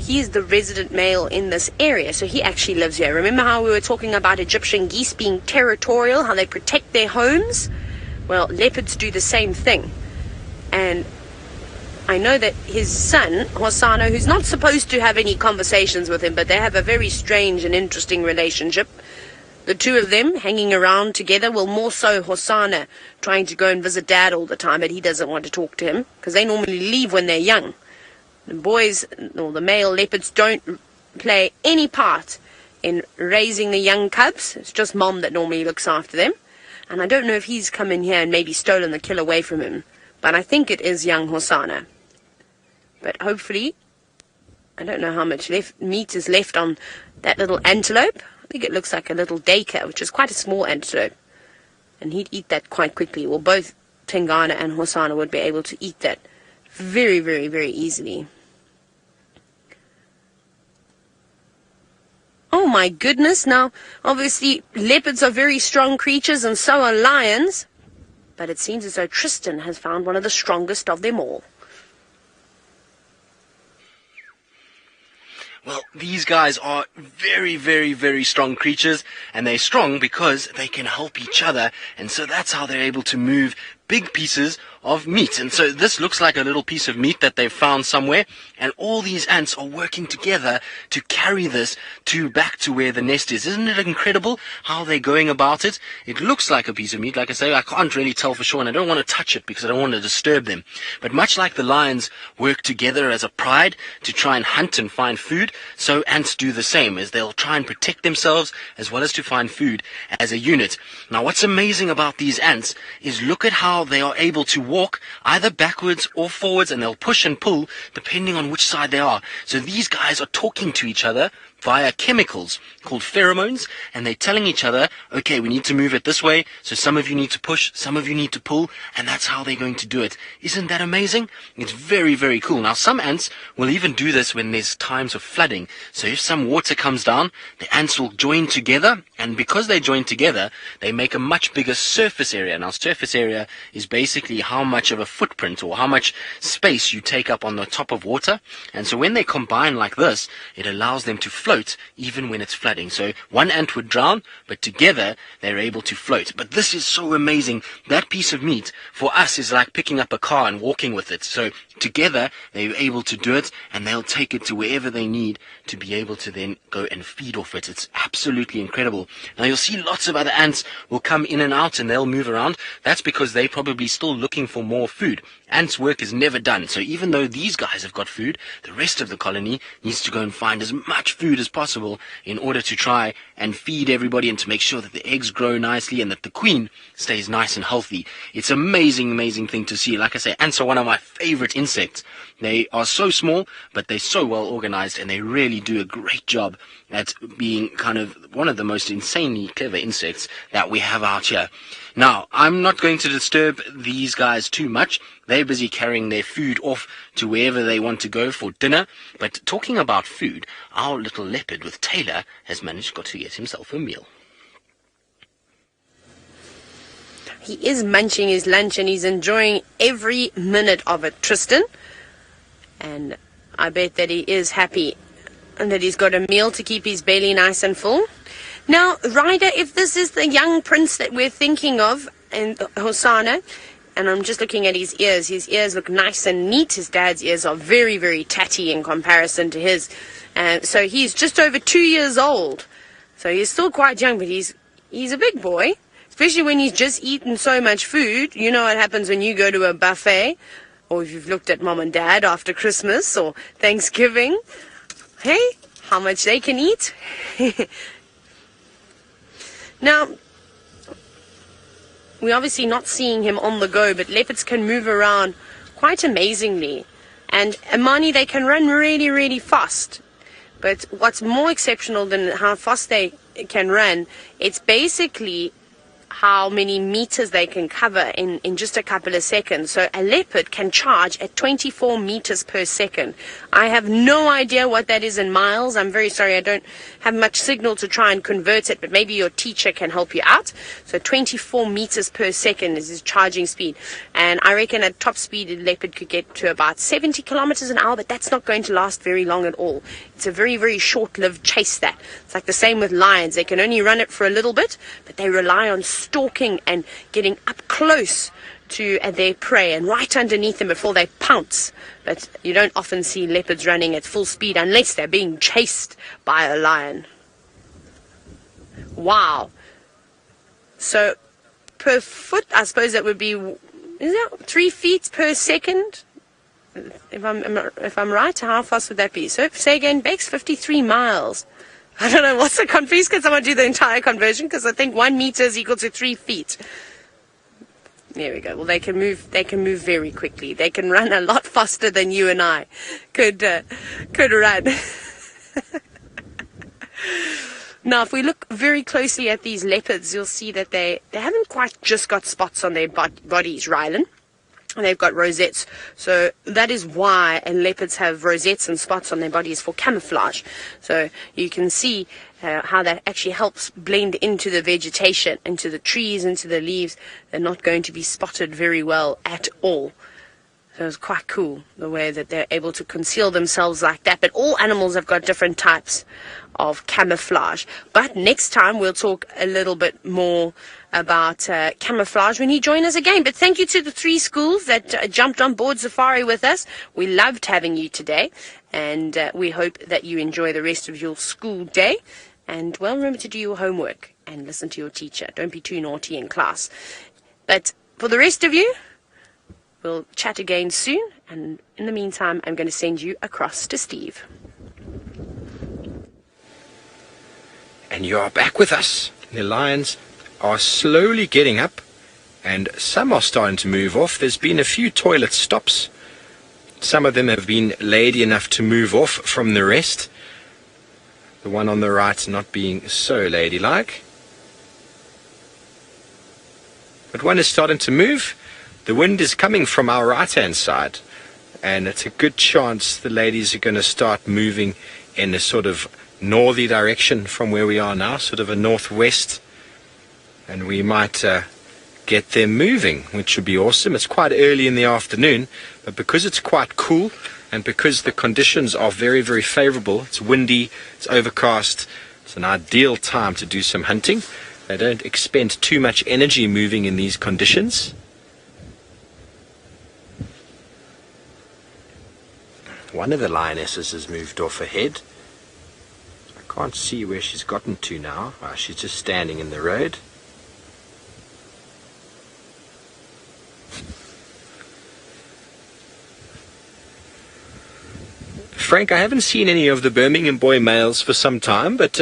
he is the resident male in this area, so he actually lives here. Remember how we were talking about Egyptian geese being territorial, how they protect their homes? Well, leopards do the same thing. And I know that his son, Hosana, who's not supposed to have any conversations with him, but they have a very strange and interesting relationship. The two of them hanging around together, well, more so Hosana trying to go and visit Dad all the time, but he doesn't want to talk to him because they normally leave when they're young. The boys, or the male leopards, don't play any part in raising the young cubs. It's just Mom that normally looks after them. And I don't know if he's come in here and maybe stolen the kill away from him, but I think it is young Hosana. But hopefully, I don't know how much meat is left on that little antelope. I think it looks like a little dacre, which is quite a small antelope. And he'd eat that quite quickly. Well, both Tingana and Hosana would be able to eat that very, very, very easily. Oh my goodness. Now, obviously, leopards are very strong creatures and so are lions. But it seems as though Tristan has found one of the strongest of them all. Well, these guys are very, very, very strong creatures, and they're strong because they can help each other, and so that's how they're able to move big pieces of meat. And so this looks like a little piece of meat that they've found somewhere, and all these ants are working together to carry this back to where the nest is. Isn't it incredible how they're going about it? It looks like a piece of meat. Like I say, I can't really tell for sure, and I don't want to touch it because I don't want to disturb them. But much like the lions work together as a pride to try and hunt and find food, so ants do the same, as they'll try and protect themselves as well as to find food as a unit. Now, what's amazing about these ants is look at how they are able to walk either backwards or forwards, and they'll push and pull depending on which side they are. So these guys are talking to each other via chemicals called pheromones, and they're telling each other, okay, we need to move it this way, so some of you need to push, some of you need to pull, and that's how they're going to do it. Isn't that amazing? It's very, very cool. Now, some ants will even do this when there's times of flooding. So if some water comes down, the ants will join together, and because they join together, they make a much bigger surface area. Now, surface area is basically how much of a footprint or how much space you take up on the top of water, and so when they combine like this, it allows them to float even when it's flooding. So one ant would drown, but together they're able to float. But this is so amazing. That piece of meat for us is like picking up a car and walking with it. So together they're able to do it, and they'll take it to wherever they need to be able to then go and feed off it. It's absolutely incredible. Now you'll see lots of other ants will come in and out and they'll move around. That's because they're probably still looking for more food. Ants' work is never done. So even though these guys have got food, the rest of the colony needs to go and find as much food as possible in order to try and feed everybody and to make sure that the eggs grow nicely and that the queen stays nice and healthy. It's an amazing, amazing thing to see. Like I say, ants are one of my favorite insects. They are so small, but they're so well organized, and they really do a great job at being kind of one of the most insanely clever insects that we have out here. Now, I'm not going to disturb these guys too much. They're busy carrying their food off to wherever they want to go for dinner. But talking about food, our little leopard with Taylor has managed to get himself a meal. He is munching his lunch and he's enjoying every minute of it, Tristan. And I bet that he is happy and that he's got a meal to keep his belly nice and full. Now, Ryder, if this is the young prince that we're thinking of, and Hosana, and I'm just looking at his ears look nice and neat. His dad's ears are very, very tatty in comparison to his. So he's just over 2 years old. So he's still quite young, but he's a big boy, especially when he's just eaten so much food. You know what happens when you go to a buffet, or if you've looked at Mom and Dad after Christmas or Thanksgiving. Hey, how much they can eat. Now, we're obviously not seeing him on the go, but leopards can move around quite amazingly. And Amani, they can run really, really fast. But what's more exceptional than how fast they can run, it's basically how many meters they can cover in just a couple of seconds. So a leopard can charge at 24 meters per second. I have no idea what that is in miles. I'm very sorry, I don't have much signal to try and convert it, but maybe your teacher can help you out. So 24 meters per second is his charging speed. And I reckon at top speed, a leopard could get to about 70 kilometers an hour, but that's not going to last very long at all. It's a very, very short-lived chase that. It's like the same with lions. They can only run it for a little bit, but they rely on stalking and getting up close to their prey and right underneath them before they pounce. But you don't often see leopards running at full speed unless they're being chased by a lion. Wow. So per foot, I suppose that would be, is that 3 feet per second? If I'm right, how fast would that be? So say again, Bex, 53 miles. I don't know, what's the conversion? Can someone do the entire conversion? Because I think 1 meter is equal to 3 feet. There we go. Well, they can move very quickly. They can run a lot faster than you and I could run. Now, if we look very closely at these leopards, you'll see that they haven't quite just got spots on their bodies, Rylan. They've got rosettes. So that is why leopards have rosettes and spots on their bodies, for camouflage. So you can see how that actually helps blend into the vegetation, into the trees, into the leaves. They're not going to be spotted very well at all. So it's quite cool the way that they're able to conceal themselves like that. But all animals have got different types of camouflage. But next time we'll talk a little bit more about camouflage when you join us again. But thank you to the 3 schools that jumped on board Safari with us. We loved having you today, and we hope that you enjoy the rest of your school day. And well, remember to do your homework and listen to your teacher. Don't be too naughty in class. But for the rest of you, we'll chat again soon. And in the meantime, I'm going to send you across to Steve. And you are back with us. The lions are slowly getting up, and some are starting to move off. There's been a few toilet stops. Some of them have been lady enough to move off from the rest. The one on the right not being so ladylike. But one is starting to move. The wind is coming from our right-hand side, and it's a good chance the ladies are going to start moving in a sort of northerly direction from where we are now, sort of a northwest, and we might get them moving, which would be awesome. It's quite early in the afternoon, but because it's quite cool and because the conditions are very, very favorable, it's windy, it's overcast, it's an ideal time to do some hunting. They don't expend too much energy moving in these conditions. One of the lionesses has moved off ahead. I can't see where she's gotten to now. She's just standing in the road. Frank, I haven't seen any of the Birmingham boy males for some time, but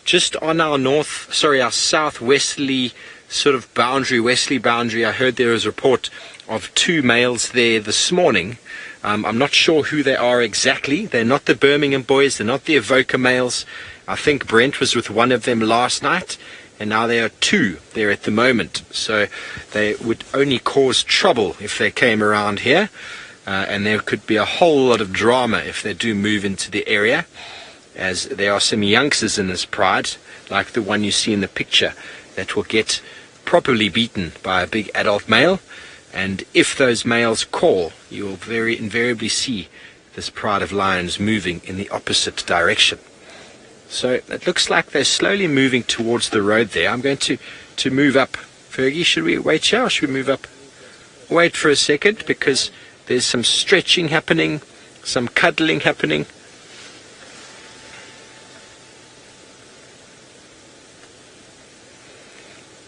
just on our southwesterly sort of boundary, westerly boundary, I heard there was a report of 2 males there this morning. I'm not sure who they are exactly. They're not the Birmingham boys, they're not the Evoker males. I think Brent was with one of them last night, and now there are 2 there at the moment. So they would only cause trouble if they came around here. And there could be a whole lot of drama if they do move into the area, as there are some youngsters in this pride, like the one you see in the picture, that will get properly beaten by a big adult male. And if those males call, you will very invariably see this pride of lions moving in the opposite direction. So it looks like they're slowly moving towards the road there. I'm going to move up. Fergie, should we wait here or should we move up? Wait for a second, because there's some stretching happening, some cuddling happening.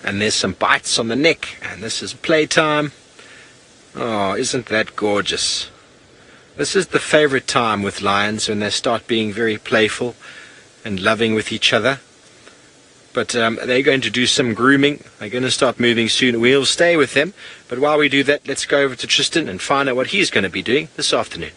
And there's some bites on the neck, and this is playtime. Oh, isn't that gorgeous? This is the favorite time with lions, when they start being very playful and loving with each other. But they're going to do some grooming. They're going to start moving soon. We'll stay with them. But while we do that, let's go over to Tristan and find out what he's going to be doing this afternoon.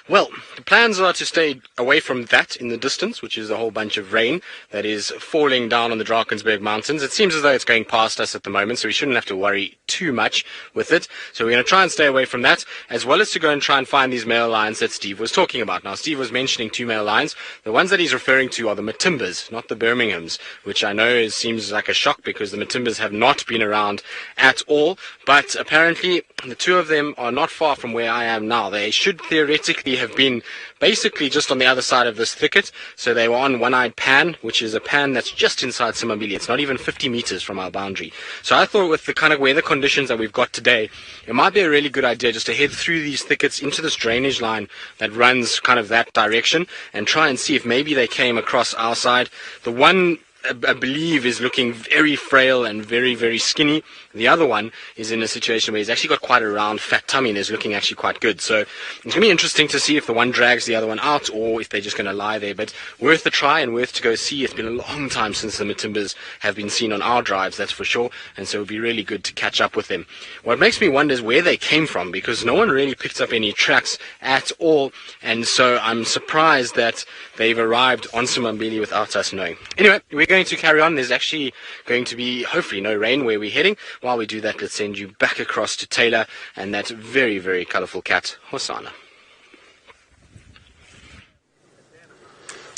Well, the plans are to stay away from that in the distance, which is a whole bunch of rain that is falling down on the Drakensberg Mountains. It seems as though it's going past us at the moment, so we shouldn't have to worry too much with it. So we're going to try and stay away from that, as well as to go and try and find these male lions that Steve was talking about. Now, Steve was mentioning 2 male lions. The ones that he's referring to are the Matimbas, not the Birminghams, which I know seems like a shock because the Matimbas have not been around at all. But apparently, the 2 of them are not far from where I am now. They should theoretically have been basically just on the other side of this thicket. So they were on One-Eyed Pan, which is a pan that's just inside Simambili. It's not even 50 meters from our boundary. So I thought with the kind of weather conditions that we've got today, it might be a really good idea just to head through these thickets into this drainage line that runs kind of that direction and try and see if maybe they came across our side. The one I believe is looking very frail and very, very skinny. The other one is in a situation where he's actually got quite a round, fat tummy and is looking actually quite good. So it's going to be interesting to see if the one drags the other one out or if they're just going to lie there. But worth a try and worth to go see. It's been a long time since the Matimbas have been seen on our drives, that's for sure. And so it would be really good to catch up with them. What makes me wonder is where they came from, because no one really picked up any tracks at all. And so I'm surprised that they've arrived on Simambili without us knowing. Anyway, we're going to carry on. There's actually going to be hopefully no rain where we're heading. While we do that, let's send you back across to Taylor and that very, very colourful cat, Hosana.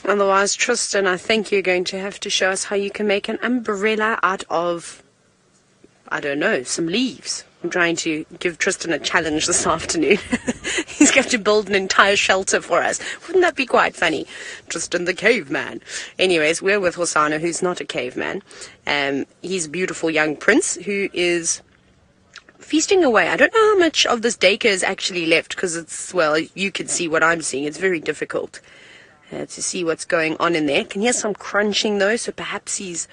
Otherwise, Tristan, I think you're going to have to show us how you can make an umbrella out of, I don't know, some leaves. I'm trying to give Tristan a challenge this afternoon. He's going to build an entire shelter for us. Wouldn't that be quite funny? Tristan the caveman. Anyways, we're with Hosana, who's not a caveman. He's a beautiful young prince who is feasting away. I don't know how much of this daycare is actually left because it's, well, you can see what I'm seeing. It's very difficult to see what's going on in there. Can hear some crunching though, so perhaps he's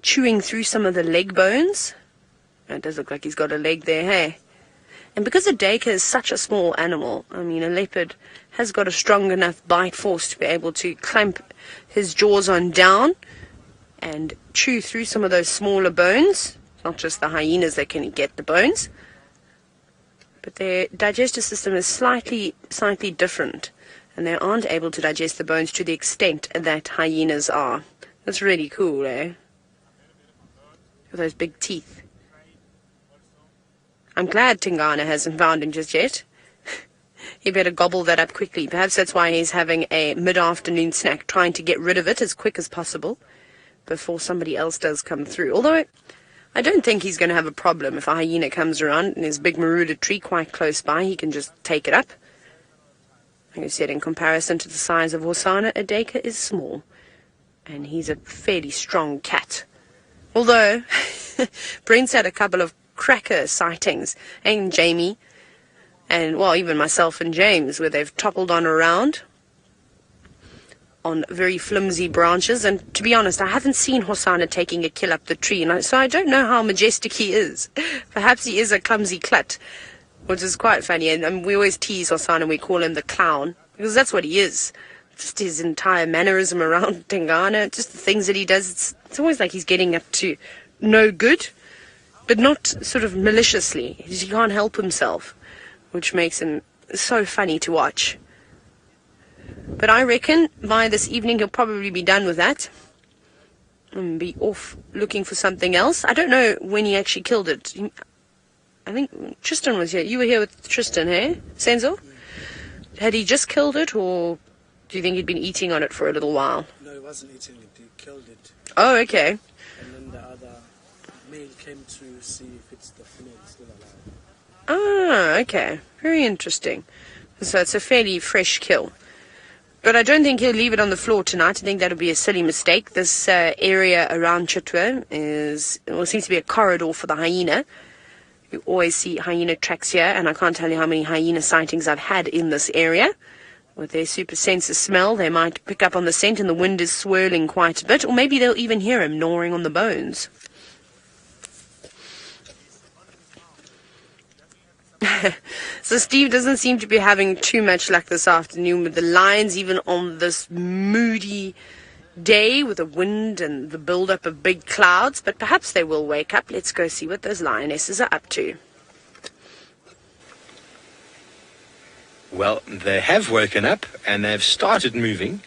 chewing through some of the leg bones. It does look like he's got a leg there, hey? And because a daycare is such a small animal, I mean, a leopard has got a strong enough bite force to be able to clamp his jaws on down and chew through some of those smaller bones. Not just the hyenas that can get the bones, but their digestive system is slightly different, and they aren't able to digest the bones to the extent that hyenas are. That's really cool, eh? With those big teeth. I'm glad Tingana hasn't found him just yet. He better gobble that up quickly. Perhaps that's why he's having a mid-afternoon snack, trying to get rid of it as quick as possible before somebody else does come through. Although I don't think he's going to have a problem if a hyena comes around and there's a big Maruda tree quite close by. He can just take it up. Like I said, in comparison to the size of Hosana, a daycare is small. And he's a fairly strong cat. Although, Brent's had a couple of cracker sightings, and Jamie, and well, even myself and James, where they've toppled on around on very flimsy branches. And to be honest, I haven't seen Hosana taking a kill up the tree, and so I don't know how majestic he is. Perhaps he is a clumsy clut, which is quite funny. And we always tease Hosana, we call him the clown, because that's what he is. Just his entire mannerism around Tingana, just the things that he does, it's always like he's getting up to no good, but not sort of maliciously. He can't help himself, which makes him so funny to watch. But I reckon by this evening he'll probably be done with that and be off looking for something else. I don't know when he actually killed it. I think Tristan was here. You were here with Tristan, hey, Senzo? Had he just killed it, or do you think he'd been eating on it for a little while? No, he wasn't eating it. He killed it. Oh, okay. And then the other male came to see if it's the female still alive. Ah, okay. Very interesting. So it's a fairly fresh kill. But I don't think he'll leave it on the floor tonight. I think that would be a silly mistake. This area around Chitwa seems to be a corridor for the hyena. You always see hyena tracks here, and I can't tell you how many hyena sightings I've had in this area. With their super sense of smell, they might pick up on the scent, and the wind is swirling quite a bit, or maybe they'll even hear him gnawing on the bones. So Steve doesn't seem to be having too much luck this afternoon with the lions, even on this moody day with the wind and the build-up of big clouds, but perhaps they will wake up. Let's go see what those lionesses are up to. Well, they have woken up and they've started moving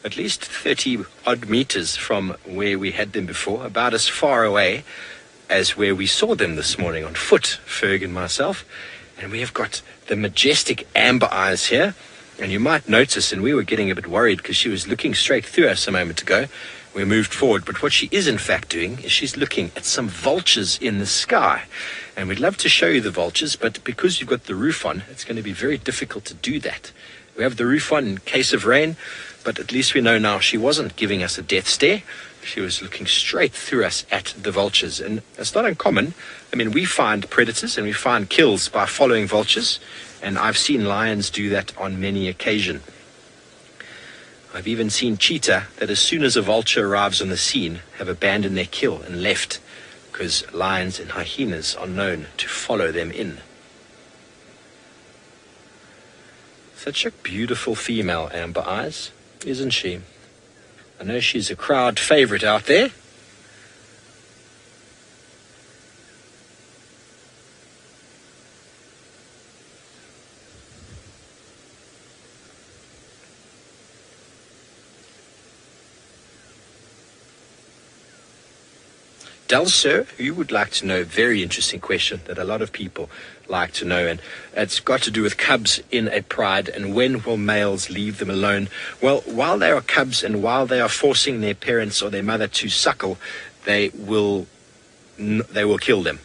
at least 30 odd meters from where we had them before, about as far away as where we saw them this morning on foot, Ferg and myself. And we have got the majestic Amber Eyes here. And you might notice, and we were getting a bit worried because she was looking straight through us a moment ago. We moved forward, but what she is in fact doing is she's looking at some vultures in the sky. And we'd love to show you the vultures, but because you've got the roof on, it's going to be very difficult to do that. We have the roof on in case of rain, but at least we know now she wasn't giving us a death stare. She was looking straight through us at the vultures. And it's not uncommon. I mean, we find predators and we find kills by following vultures, and I've seen lions do that on many occasions. I've even seen cheetah that as soon as a vulture arrives on the scene have abandoned their kill and left, because lions and hyenas are known to follow them in. Such a beautiful female, Amber Eyes, isn't she? I know she's a crowd favorite out there. Sir, you would like to know, very interesting question that a lot of people like to know, and it's got to do with cubs in a pride and when will males leave them alone. Well, while they are cubs and while they are forcing their parents or their mother to suckle, they will kill them.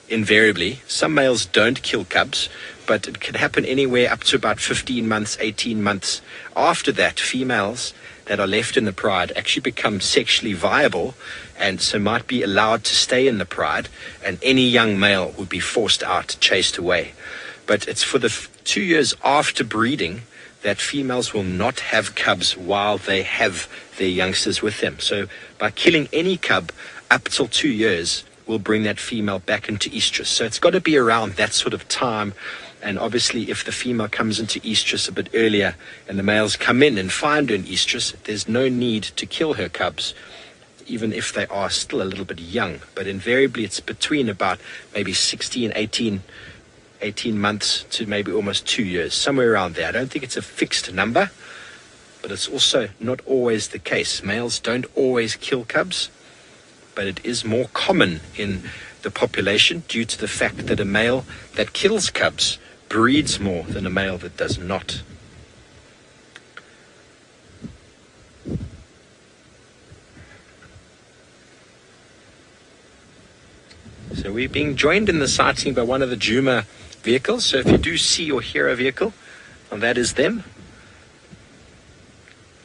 Invariably, some males don't kill cubs, but it can happen anywhere up to about 15 months, 18 months. After that, females that are left in the pride actually become sexually viable and so might be allowed to stay in the pride, and any young male would be forced out, chased away. But it's for the 2 years after breeding that females will not have cubs while they have their youngsters with them. So by killing any cub up till 2 years will bring that female back into estrus. So it's got to be around that sort of time. And obviously, if the female comes into estrus a bit earlier and the males come in and find her in estrus, there's no need to kill her cubs, even if they are still a little bit young. But invariably, it's between about maybe 16, 18 months to maybe almost 2 years, somewhere around there. I don't think it's a fixed number, but it's also not always the case. Males don't always kill cubs, but it is more common in the population due to the fact that a male that kills cubs breeds more than a male that does not. So we're being joined in the sighting by one of the Djuma vehicles. So if you do see or hear a vehicle, well, that is them.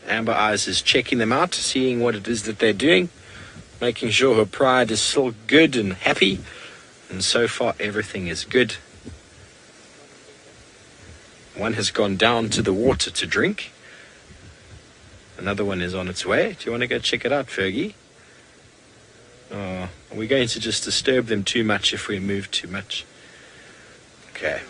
Amber Eyes is checking them out, seeing what it is that they're doing, making sure her pride is still good and happy. And so far, everything is good. One has gone down to the water to drink. Another one is on its way. Do you want to go check it out, Fergie? Oh, are we going to just disturb them too much if we move too much? Okay.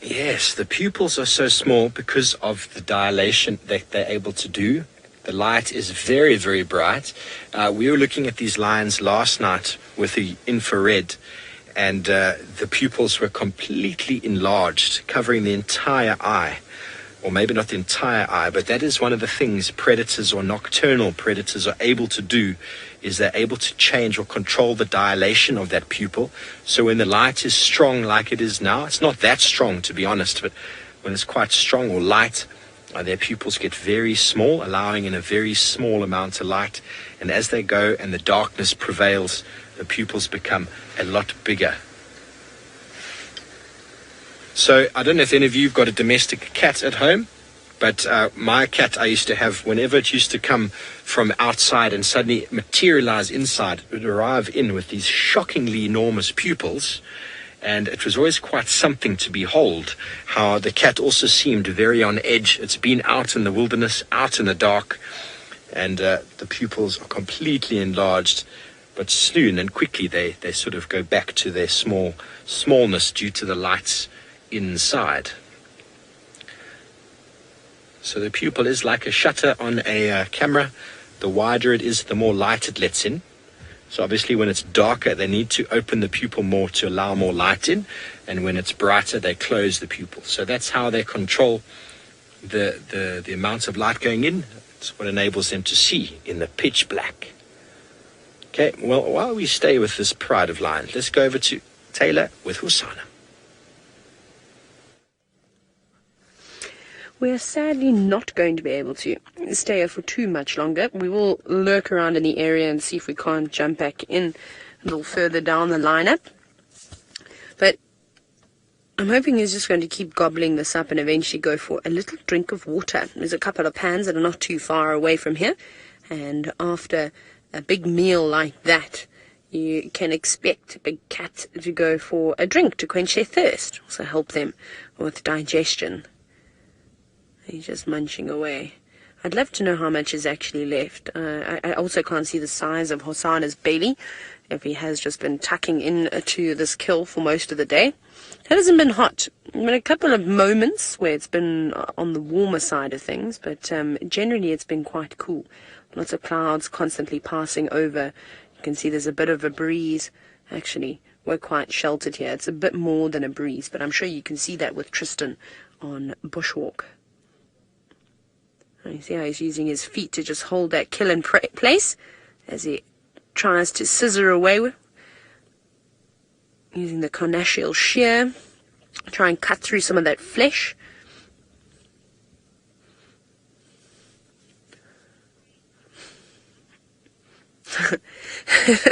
Yes, the pupils are so small because of the dilation that they're able to do. The light is very, very bright. We were looking at these lions last night with the infrared, and the pupils were completely enlarged, covering the entire eye. Or maybe not the entire eye, but that is one of the things predators or nocturnal predators are able to do, is they're able to change or control the dilation of that pupil. So when the light is strong like it is now, it's not that strong to be honest, but when it's quite strong or light, their pupils get very small, allowing in a very small amount of light. And as they go and the darkness prevails, the pupils become a lot bigger. So I don't know if any of you have got a domestic cat at home, but my cat I used to have, whenever it used to come from outside and suddenly materialize inside, it would arrive in with these shockingly enormous pupils. And it was always quite something to behold, how the cat also seemed very on edge. It's been out in the wilderness, out in the dark, and the pupils are completely enlarged. But soon and quickly they sort of go back to their smallness due to the lights inside. So the pupil is like a shutter on a camera. The wider it is, the more light it lets in. So obviously when it's darker, they need to open the pupil more to allow more light in. And when it's brighter, they close the pupil. So that's how they control the amount of light going in. It's what enables them to see in the pitch black. Okay, well, while we stay with this pride of lions, let's go over to Taylor with Hosana. We're sadly not going to be able to stay here for too much longer. We will lurk around in the area and see if we can't jump back in a little further down the lineup. But I'm hoping he's just going to keep gobbling this up and eventually go for a little drink of water. There's a couple of pans that are not too far away from here. And after a big meal like that, you can expect a big cat to go for a drink to quench their thirst. Also help them with digestion. He's just munching away. I'd love to know how much is actually left. I also can't see the size of Hosana's belly, if he has just been tucking into this kill for most of the day. It hasn't been hot. There have been a couple of moments where it's been on the warmer side of things, but generally it's been quite cool. Lots of clouds constantly passing over. You can see there's a bit of a breeze. Actually, we're quite sheltered here. It's a bit more than a breeze, but I'm sure you can see that with Tristan on bushwalk. You see how he's using his feet to just hold that kill in place as he tries to scissor away with, using the carnassial shear, try and cut through some of that flesh.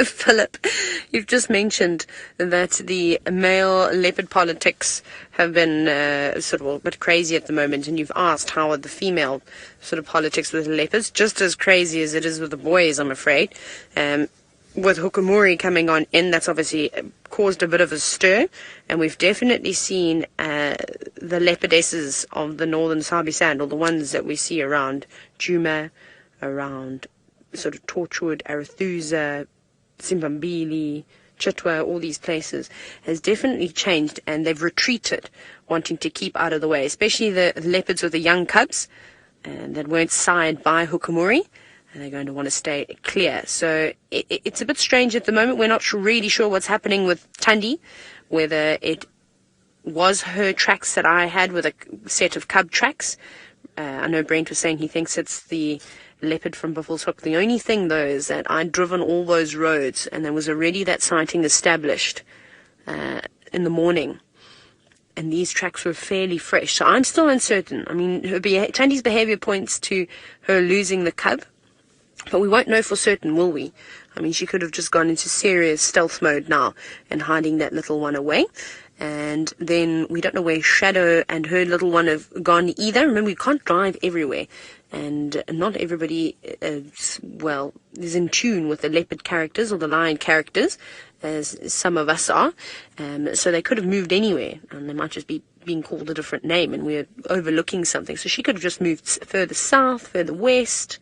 Philip, you've just mentioned that the male leopard politics have been sort of a bit crazy at the moment, and you've asked how are the female sort of politics with the leopards. Just as crazy as it is with the boys, I'm afraid. With Hukumuri coming on in, that's obviously caused a bit of a stir, and we've definitely seen the leopardesses of the northern Sabi sand, or the ones that we see around Djuma, around sort of Torchwood, Arethusa, Simbambili, Chitwa, all these places, has definitely changed, and they've retreated, wanting to keep out of the way, especially the leopards with the young cubs that weren't sired by Hukumuri, and they're going to want to stay clear. So it's a bit strange at the moment. We're not really sure what's happening with Tandi, whether it was her tracks that I had with a set of cub tracks. I know Brent was saying he thinks it's the leopard from Buffalo's Hook. The only thing, though, is that I'd driven all those roads, and there was already that sighting established in the morning, and these tracks were fairly fresh. So I'm still uncertain. I mean, Tandi's behavior points to her losing the cub, but we won't know for certain, will we? I mean, she could have just gone into serious stealth mode now and hiding that little one away. And then we don't know where Shadow and her little one have gone either. Remember, we can't drive everywhere, and not everybody is in tune with the leopard characters or the lion characters, as some of us are. So they could have moved anywhere, and they might just be being called a different name, and we're overlooking something. So she could have just moved further south, further west.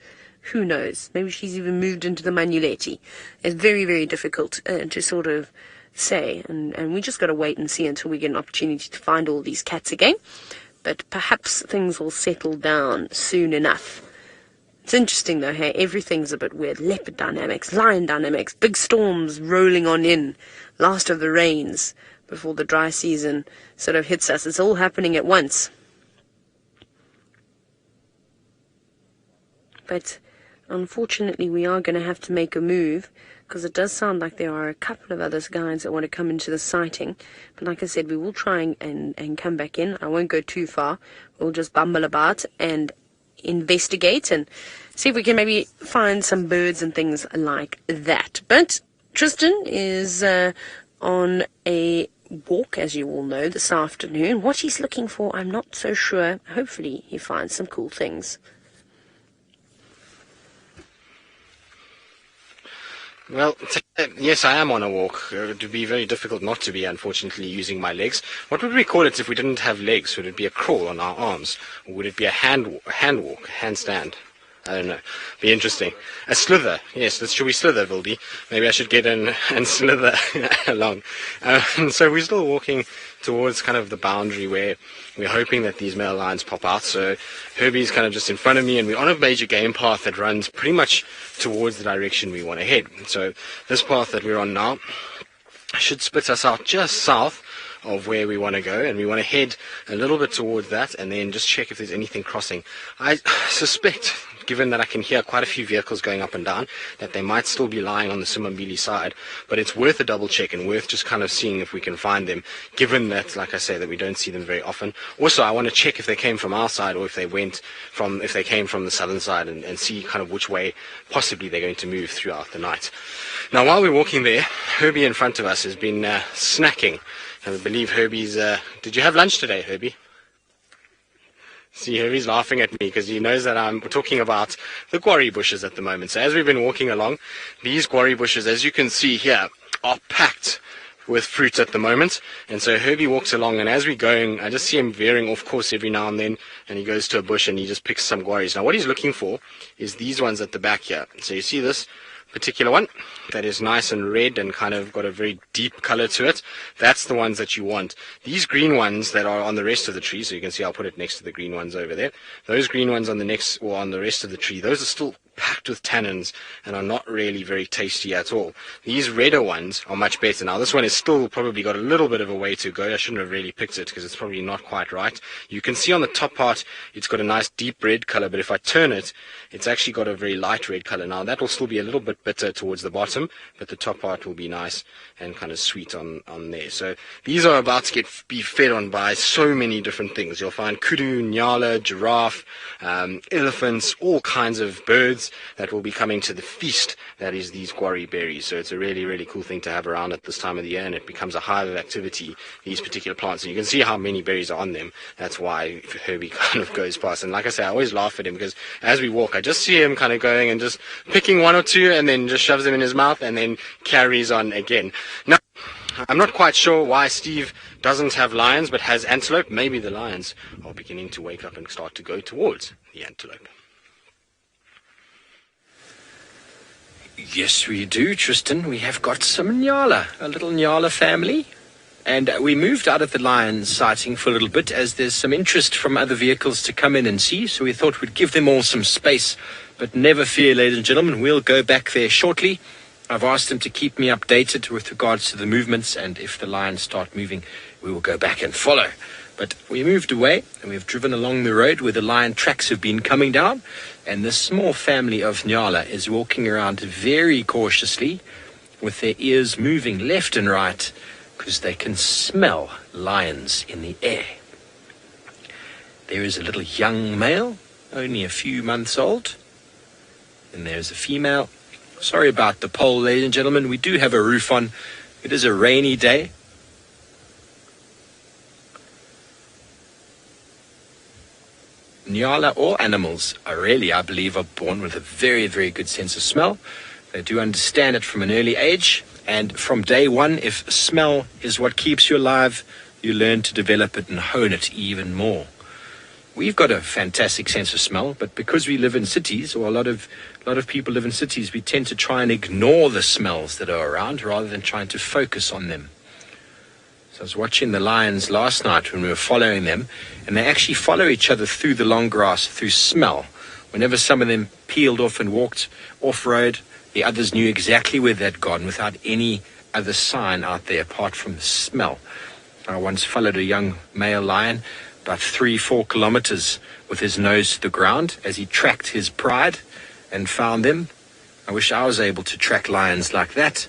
Who knows? Maybe she's even moved into the Manuletti. It's very, very difficult to sort of say, and we just got to wait and see until we get an opportunity to find all these cats again. But perhaps things will settle down soon enough. It's interesting though, hey, everything's a bit weird. Leopard dynamics, lion dynamics, big storms rolling on in, last of the rains before the dry season sort of hits us. It's all happening at once. But unfortunately we are going to have to make a move, because it does sound like there are a couple of other guides that want to come into the sighting. But like I said, we will try and come back in. I won't go too far. We'll just bumble about and investigate and see if we can maybe find some birds and things like that. But Tristan is on a walk, as you all know, this afternoon. What he's looking for, I'm not so sure. Hopefully he finds some cool things. Well, yes, I am on a walk. It would be very difficult not to be, unfortunately, using my legs. What would we call it if we didn't have legs? Would it be a crawl on our arms? Or would it be a hand walk, handstand? I don't know. Be interesting. A slither. Yes, should we slither, Vildy? Maybe I should get in and slither along. So we're still walking towards kind of the boundary where we're hoping that these male lions pop out. So Herbie's kind of just in front of me, and we're on a major game path that runs pretty much towards the direction we want to head. So this path that we're on now should split us out just south of where we want to go, and we want to head a little bit towards that and then just check if there's anything crossing. I suspect, given that I can hear quite a few vehicles going up and down, that they might still be lying on the Simambili side, but it's worth a double check and worth just kind of seeing if we can find them, given that, like I say, that we don't see them very often. Also, I want to check if they came from our side or if they came from the southern side, and see kind of which way possibly they're going to move throughout the night. Now, while we're walking there, Herbie in front of us has been snacking. I believe Herbie's... did you have lunch today, Herbie? See, Herbie's laughing at me because he knows that I'm talking about the guarri bushes at the moment. So as we've been walking along, these guarri bushes, as you can see here, are packed with fruit at the moment. And so Herbie walks along, and as we're going, I just see him veering off course every now and then, and he goes to a bush and he just picks some guarris. Now what he's looking for is these ones at the back here. So you see this particular one that is nice and red and kind of got a very deep color to it. That's the ones that you want. These green ones that are on the rest of the tree, so you can see I'll put it next to the green ones over there. Those green ones on the next, or on the rest of the tree, those are still packed with tannins and are not really very tasty at all. These redder ones are much better. Now this one is still probably got a little bit of a way to go. I shouldn't have really picked it because it's probably not quite right. You can see on the top part it's got a nice deep red color, but if I turn it, it's actually got a very light red color. Now that will still be a little bit bitter towards the bottom, but the top part will be nice and kind of sweet on there. So these are about to be fed on by so many different things. You'll find kudu, Niala, giraffe, elephants, all kinds of birds that will be coming to the feast that is these guarri berries. So it's a really, really cool thing to have around at this time of the year, and it becomes a hive of activity, these particular plants. And you can see how many berries are on them. That's why Herbie kind of goes past. And like I say, I always laugh at him because as we walk, I just see him kind of going and just picking one or two and then just shoves them in his mouth and then carries on again. Now, I'm not quite sure why Steve doesn't have lions but has antelope. Maybe the lions are beginning to wake up and start to go towards the antelope. Yes, we do, Tristan. We have got some Niala, a little Niala family. And we moved out of the lion sighting for a little bit as there's some interest from other vehicles to come in and see. So we thought we'd give them all some space. But never fear, ladies and gentlemen, we'll go back there shortly. I've asked them to keep me updated with regards to the movements, and if the lions start moving, we will go back and follow. But we moved away, and we've driven along the road where the lion tracks have been coming down, and this small family of Niala is walking around very cautiously with their ears moving left and right because they can smell lions in the air. There is a little young male, only a few months old, and there's a female. Sorry about the pole, ladies and gentlemen. We do have a roof on. It is a rainy day. Niala, all animals are really, I believe, are born with a very, very good sense of smell. They do understand it from an early age. And from day one, if smell is what keeps you alive, you learn to develop it and hone it even more. We've got a fantastic sense of smell, but because we live in cities, or a lot of people live in cities, we tend to try and ignore the smells that are around rather than trying to focus on them. So I was watching the lions last night when we were following them, and they actually follow each other through the long grass through smell. Whenever some of them peeled off and walked off-road, the others knew exactly where they'd gone without any other sign out there apart from the smell. I once followed a young male lion about 3-4 kilometers with his nose to the ground as he tracked his pride and found them. I wish I was able to track lions like that.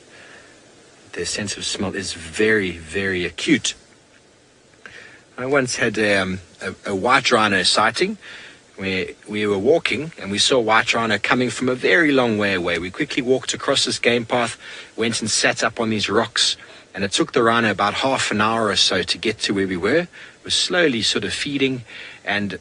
Their sense of smell is very, very acute. I once had a white rhino sighting where we were walking and we saw a white rhino coming from a very long way away. We quickly walked across this game path, went and sat up on these rocks, and it took the rhino about half an hour or so to get to where we were. It was slowly sort of feeding, and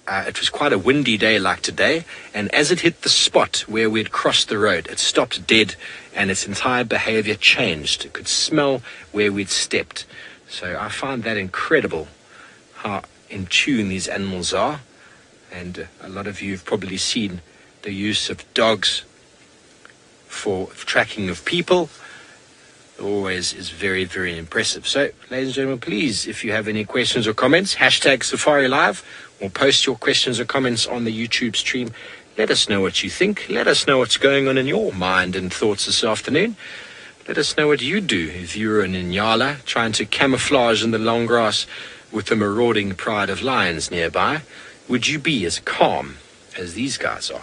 it was quite a windy day like today, and as it hit the spot where we'd crossed the road, it stopped dead and its entire behavior changed. It could smell where we'd stepped. So I find that incredible, how in tune these animals are. And a lot of you have probably seen the use of dogs for tracking of people always is very, very impressive. So, ladies and gentlemen, please, if you have any questions or comments, hashtag Safari Live, or post your questions or comments on the YouTube stream. Let us know what you think. Let us know what's going on in your mind and thoughts this afternoon. Let us know what you do if you're in Niala trying to camouflage in the long grass with the marauding pride of lions nearby. Would you be as calm as these guys are?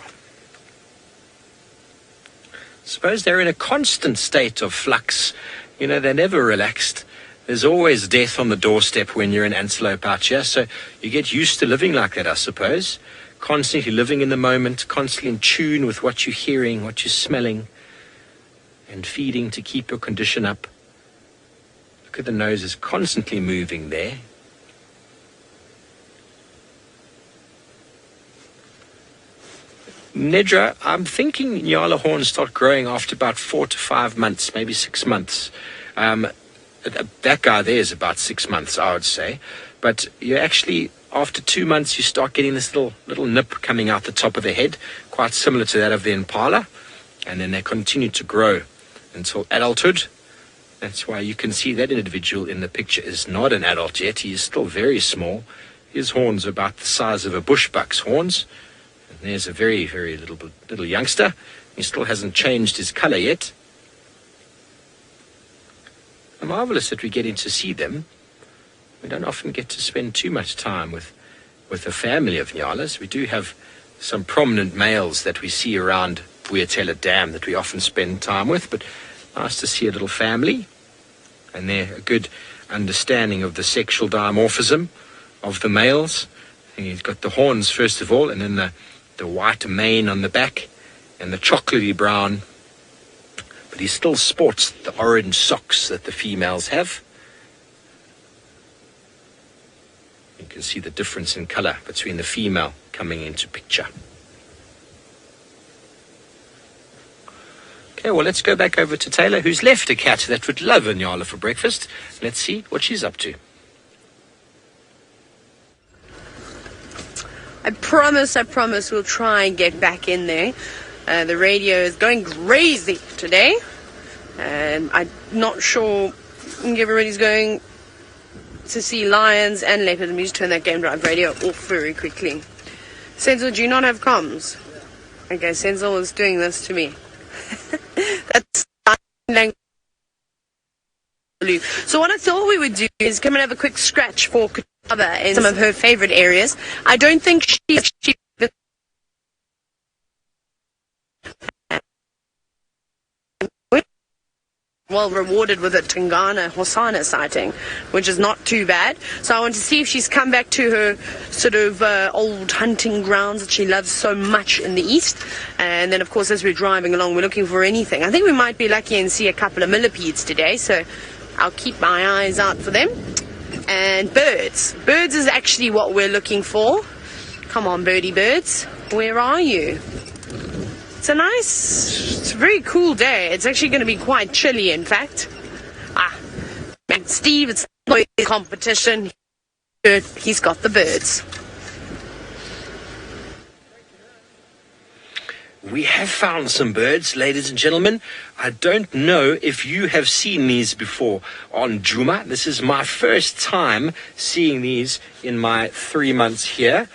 Suppose they're in a constant state of flux. You know, they're never relaxed. There's always death on the doorstep when you're an antelope out here, so you get used to living like that, I suppose. Constantly living in the moment, constantly in tune with what you're hearing, what you're smelling, and feeding to keep your condition up. Look at the nose is constantly moving there. Nedra, I'm thinking Niala horns start growing after about 4 to 5 months, maybe 6 months. That guy there is about 6 months, I would say. But you actually, after 2 months, you start getting this little nip coming out the top of the head, quite similar to that of the impala. And then they continue to grow until adulthood. That's why you can see that individual in the picture is not an adult yet. He is still very small. His horns are about the size of a bushbuck's horns. And there's a very, very little youngster. He still hasn't changed his color yet. It's marvelous that we get in to see them. We don't often get to spend too much time with a family of Nialas. We do have some prominent males that we see around Boyatela Dam that we often spend time with, but nice to see a little family. And they're a good understanding of the sexual dimorphism of the males. And he's got the horns first of all, and then the white mane on the back, and the chocolatey brown. But he still sports the orange socks that the females have. You can see the difference in color between the female coming into picture. Okay, well, let's go back over to Taylor, who's left a cat that would love a Niala for breakfast. Let's see what she's up to. I promise we'll try and get back in there. The radio is going crazy today. I'm not sure if everybody's going to see lions and leopards. Let me just turn that game drive radio off very quickly. Senzo, do you not have comms? Okay, Senzo was doing this to me. That's language. So what I thought we would do is come and have a quick scratch for Kutaba in some of her favorite areas. I don't think she well rewarded with a Tingana Hosana sighting, which is not too bad. So I want to see if she's come back to her sort of old hunting grounds that she loves so much in the east. And then, of course, as we're driving along, we're looking for anything. I think we might be lucky and see a couple of millipedes today, so I'll keep my eyes out for them. And birds. Birds is actually what we're looking for. Come on, birdie birds. Where are you? It's a very cool day. It's actually going to be quite chilly, in fact. And Steve, it's not a competition. He's got the birds. We have found some birds, ladies and gentlemen. I don't know if you have seen these before on Djuma. This is my first time seeing these in my 3 months here.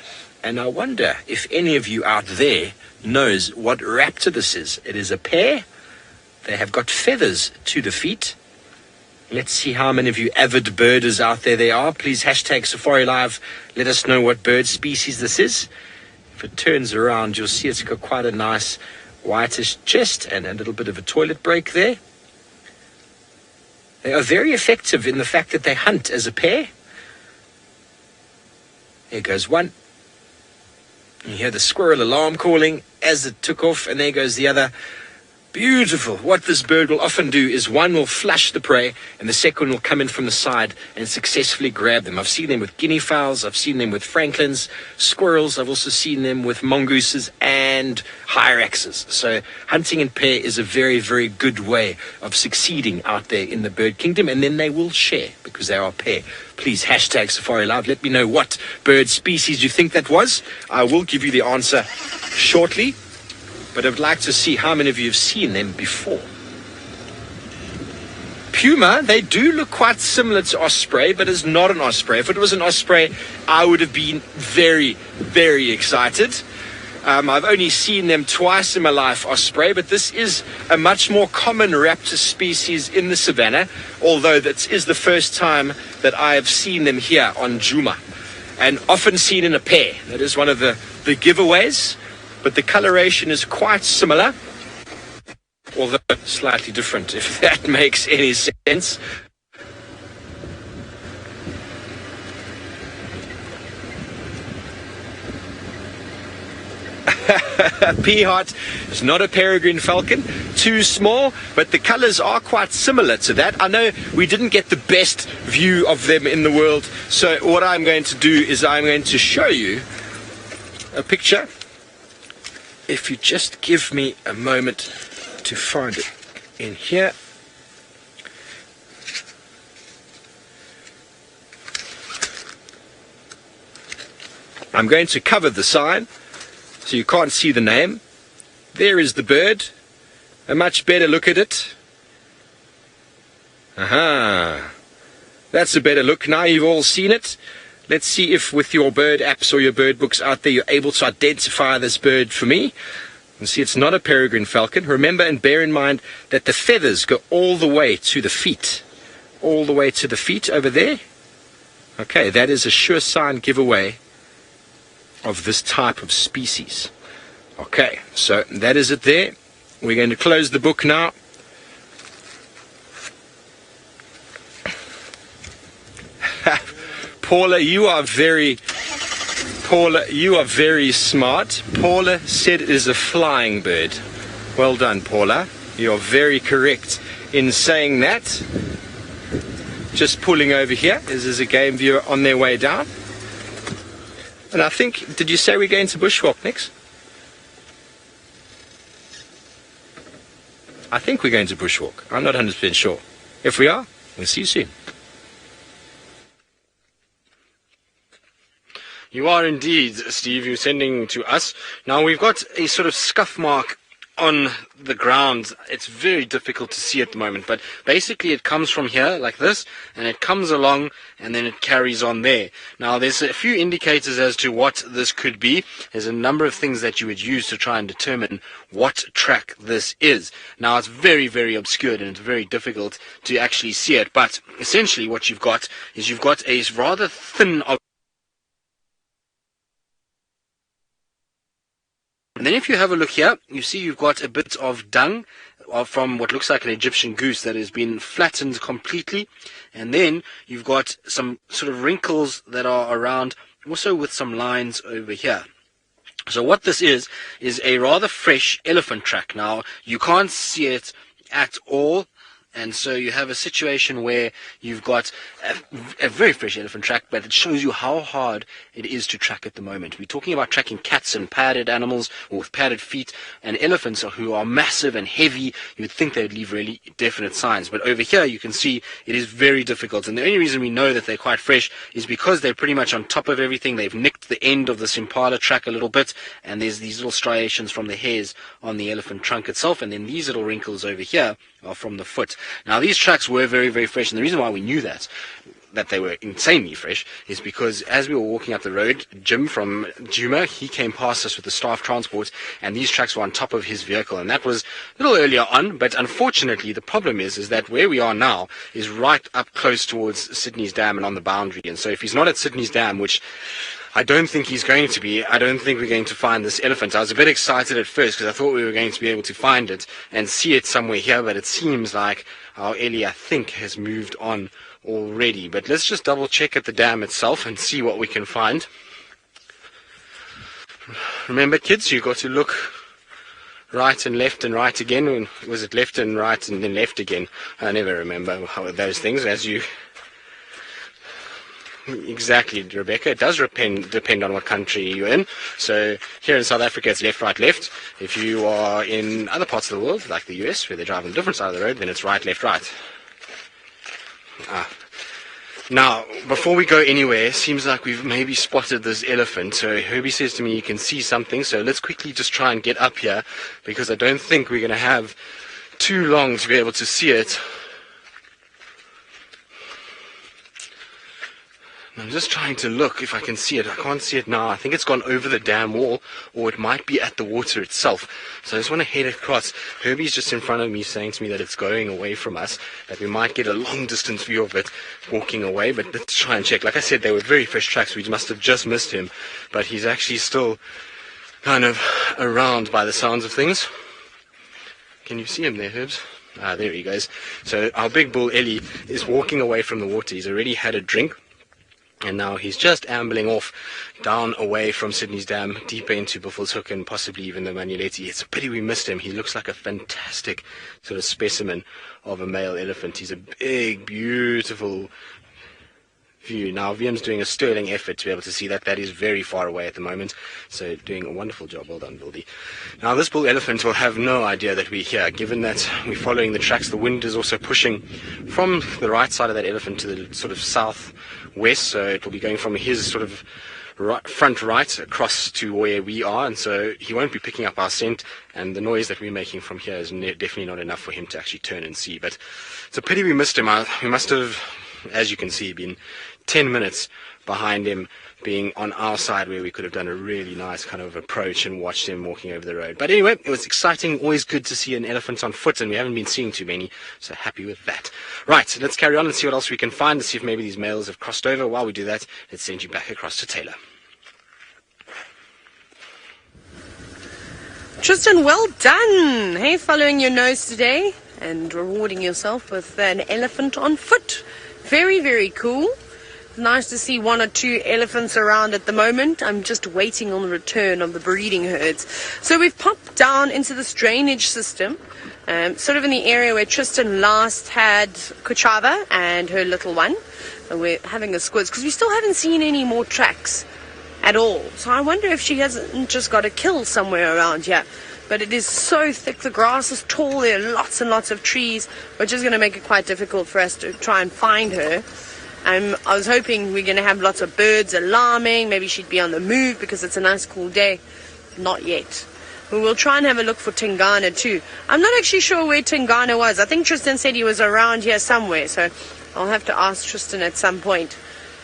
And I wonder if any of you out there knows what raptor this is. It is a pair. They have got feathers to the feet. Let's see how many of you avid birders out there are. Please hashtag Safari Live. Let us know what bird species this is. If it turns around, you'll see it's got quite a nice whitish chest and a little bit of a toilet break there. They are very effective in the fact that they hunt as a pair. There goes one. You hear the squirrel alarm calling as it took off, and there goes the other. Beautiful. What this bird will often do is one will flush the prey, and the second will come in from the side and successfully grab them. I've seen them with guinea fowls, I've seen them with francolins, squirrels, I've also seen them with mongooses and hyraxes. So hunting in pair is a very, very good way of succeeding out there in the bird kingdom, and then they will share because they are a pair. Please hashtag Safari Live. Let me know what bird species you think that was. I will give you the answer shortly. but I'd like to see how many of you have seen them before. Puma, they do look quite similar to osprey, but it's not an osprey. If it was an osprey, I would have been very, very excited. I've only seen them twice in my life, osprey, but this is a much more common raptor species in the savannah, although that is the first time that I have seen them here on Djuma, and often seen in a pair. That is one of the giveaways, but the coloration is quite similar, although slightly different, if that makes any sense. Peaheart is not a peregrine falcon, too small, but the colors are quite similar to that. I know we didn't get the best view of them in the world, so what I'm going to do is I'm going to show you a picture. If you just give me a moment to find it in here. I'm going to cover the sign so you can't see the name. There is the bird. A much better look at it. Aha. That's a better look. Now you've all seen it. Let's see if with your bird apps or your bird books out there you're able to identify this bird for me. You see it's not a peregrine falcon. Remember and bear in mind that the feathers go all the way to the feet. All the way to the feet over there. Okay, that is a sure sign giveaway of this type of species. Okay, so that is it there. We're going to close the book now. Paula, you are very smart. Paula said it is a flying bird. Well done, Paula. You're very correct in saying that. Just pulling over here. This is a game viewer on their way down. And I think, did you say we're going to bushwalk next? I think we're going to bushwalk. I'm not 100% sure. If we are, we'll see you soon. You are indeed, Steve. You're sending to us. Now, we've got a sort of scuff mark on the ground. It's very difficult to see at the moment, but basically it comes from here like this, and it comes along, and then it carries on there. Now, there's a few indicators as to what this could be. There's a number of things that you would use to try and determine what track this is. Now, it's very, very obscured, and it's very difficult to actually see it, but essentially what you've got is you've got a rather thin And then if you have a look here, you see you've got a bit of dung from what looks like an Egyptian goose that has been flattened completely. And then you've got some sort of wrinkles that are around, also with some lines over here. So what this is a rather fresh elephant track. Now, you can't see it at all. And so you have a situation where you've got a very fresh elephant track, but it shows you how hard it is to track at the moment. We're talking about tracking cats and padded animals or with padded feet, and elephants who are massive and heavy. You'd think they'd leave really definite signs. But over here you can see it is very difficult. And the only reason we know that they're quite fresh is because they're pretty much on top of everything. They've nicked the end of this impala track a little bit, and there's these little striations from the hairs on the elephant trunk itself, and then these little wrinkles over here are from the foot. Now, these tracks were very, very fresh, and the reason why we knew that they were insanely fresh is because as we were walking up the road, Jim from Djuma, he came past us with the staff transport, and these tracks were on top of his vehicle, and that was a little earlier on. But unfortunately, the problem is that where we are now is right up close towards Sydney's Dam and on the boundary, and so if he's not at Sydney's Dam, which I don't think he's going to be, I don't think we're going to find this elephant. I was a bit excited at first because I thought we were going to be able to find it and see it somewhere here, but it seems like our Ellie, I think, has moved on already. But let's just double check at the dam itself and see what we can find. Remember, kids, you've got to look right and left and right again. Was it left and right and then left again? I never remember those things, as you... Exactly, Rebecca. It does depend on what country you're in. So here in South Africa, it's left, right, left. If you are in other parts of the world, like the US, where they drive on a different side of the road, then it's right, left, right. Now, before we go anywhere, seems like we've maybe spotted this elephant. So Herbie says to me he can see something. So let's quickly just try and get up here, because I don't think we're going to have too long to be able to see it. I'm just trying to look if I can see it. I can't see it now. I think it's gone over the dam wall, or it might be at the water itself. So I just want to head across. Herbie's just in front of me saying to me that it's going away from us, that we might get a long distance view of it walking away. But let's try and check. Like I said, they were very fresh tracks. We must have just missed him. But he's actually still kind of around by the sounds of things. Can you see him there, Herbs? Ah, there he goes. So our big bull, Ellie, is walking away from the water. He's already had a drink. And now he's just ambling off down away from Sydney's Dam, deeper into Buffelshoek and possibly even the Manuleti. It's a pity we missed him. He looks like a fantastic sort of specimen of a male elephant. He's a big, beautiful view. Now, VM's doing a sterling effort to be able to see that. That is very far away at the moment. So doing a wonderful job. Well done, Bildy. Now, this bull elephant will have no idea that we're here, given that we're following the tracks. The wind is also pushing from the right side of that elephant to the sort of southwest. So it will be going from his sort of front right across to where we are. And so he won't be picking up our scent. And the noise that we're making from here is definitely not enough for him to actually turn and see. But it's a pity we missed him. We must have, as you can see, been 10 minutes behind him, being on our side where we could have done a really nice kind of approach and watched him walking over the road. But anyway, it was exciting. Always good to see an elephant on foot, and we haven't been seeing too many, so happy with that. Right, let's carry on and see what else we can find, and see if maybe these males have crossed over. While we do that, let's send you back across to Taylor. Tristan, well done. Hey, following your nose today and rewarding yourself with an elephant on foot. Very, very cool. Nice to see one or two elephants around at the moment. I'm just waiting on the return of the breeding herds. So we've popped down into this drainage system, sort of in the area where Tristan last had Kuchava and her little one. And we're having a squiz because we still haven't seen any more tracks at all. So I wonder if she hasn't just got a kill somewhere around here. But it is so thick, the grass is tall, there are lots and lots of trees, which is going to make it quite difficult for us to try and find her. I was hoping we're going to have lots of birds alarming. Maybe she'd be on the move because it's a nice cool day. Not yet. We will try and have a look for Tingana too. I'm not actually sure where Tingana was. I think Tristan said he was around here somewhere. So I'll have to ask Tristan at some point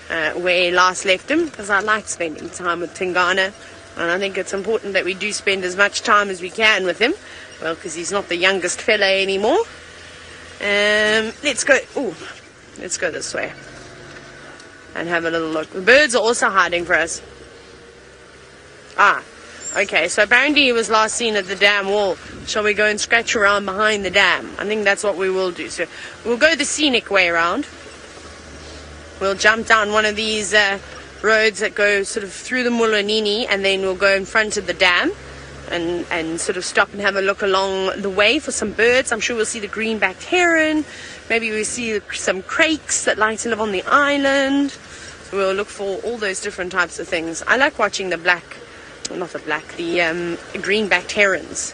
where he last left him, because I like spending time with Tingana. And I think it's important that we do spend as much time as we can with him. Well, because he's not the youngest fella anymore. Let's go. Ooh, let's go this way and have a little look. The birds are also hiding for us. Ah, okay, so apparently he was last seen at the dam wall. Shall we go and scratch around behind the dam? I think that's what we will do. So we'll go the scenic way around. We'll jump down one of these roads that go sort of through the Mulanini, and then we'll go in front of the dam and sort of stop and have a look along the way for some birds. I'm sure we'll see the green-backed heron. Maybe we'll see some crakes that like to live on the island. So we'll look for all those different types of things. I like watching the green-backed herons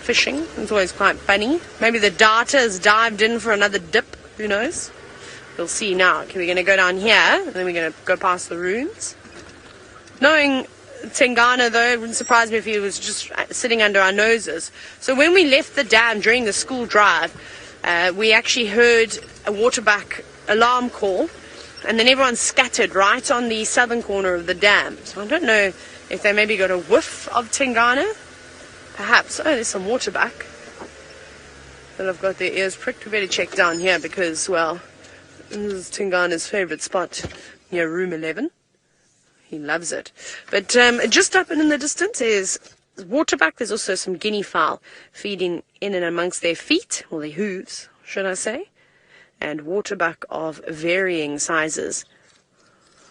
fishing. It's always quite funny. Maybe the darter has dived in for another dip. Who knows? We'll see now. Okay, we're going to go down here, and then we're going to go past the ruins. Knowing Tingana, though, it wouldn't surprise me if he was just sitting under our noses. So when we left the dam during the school drive, we actually heard a waterbuck alarm call, and then everyone scattered right on the southern corner of the dam. So I don't know if they maybe got a whiff of Tingana. Perhaps. Oh, there's some waterbuck that have got their ears pricked. We better check down here because, well, this is Tingana's favourite spot near room 11. He loves it. But just up and in the distance is waterbuck. There's also some guinea fowl feeding in and amongst their feet, or their hooves, should I say. And waterbuck of varying sizes.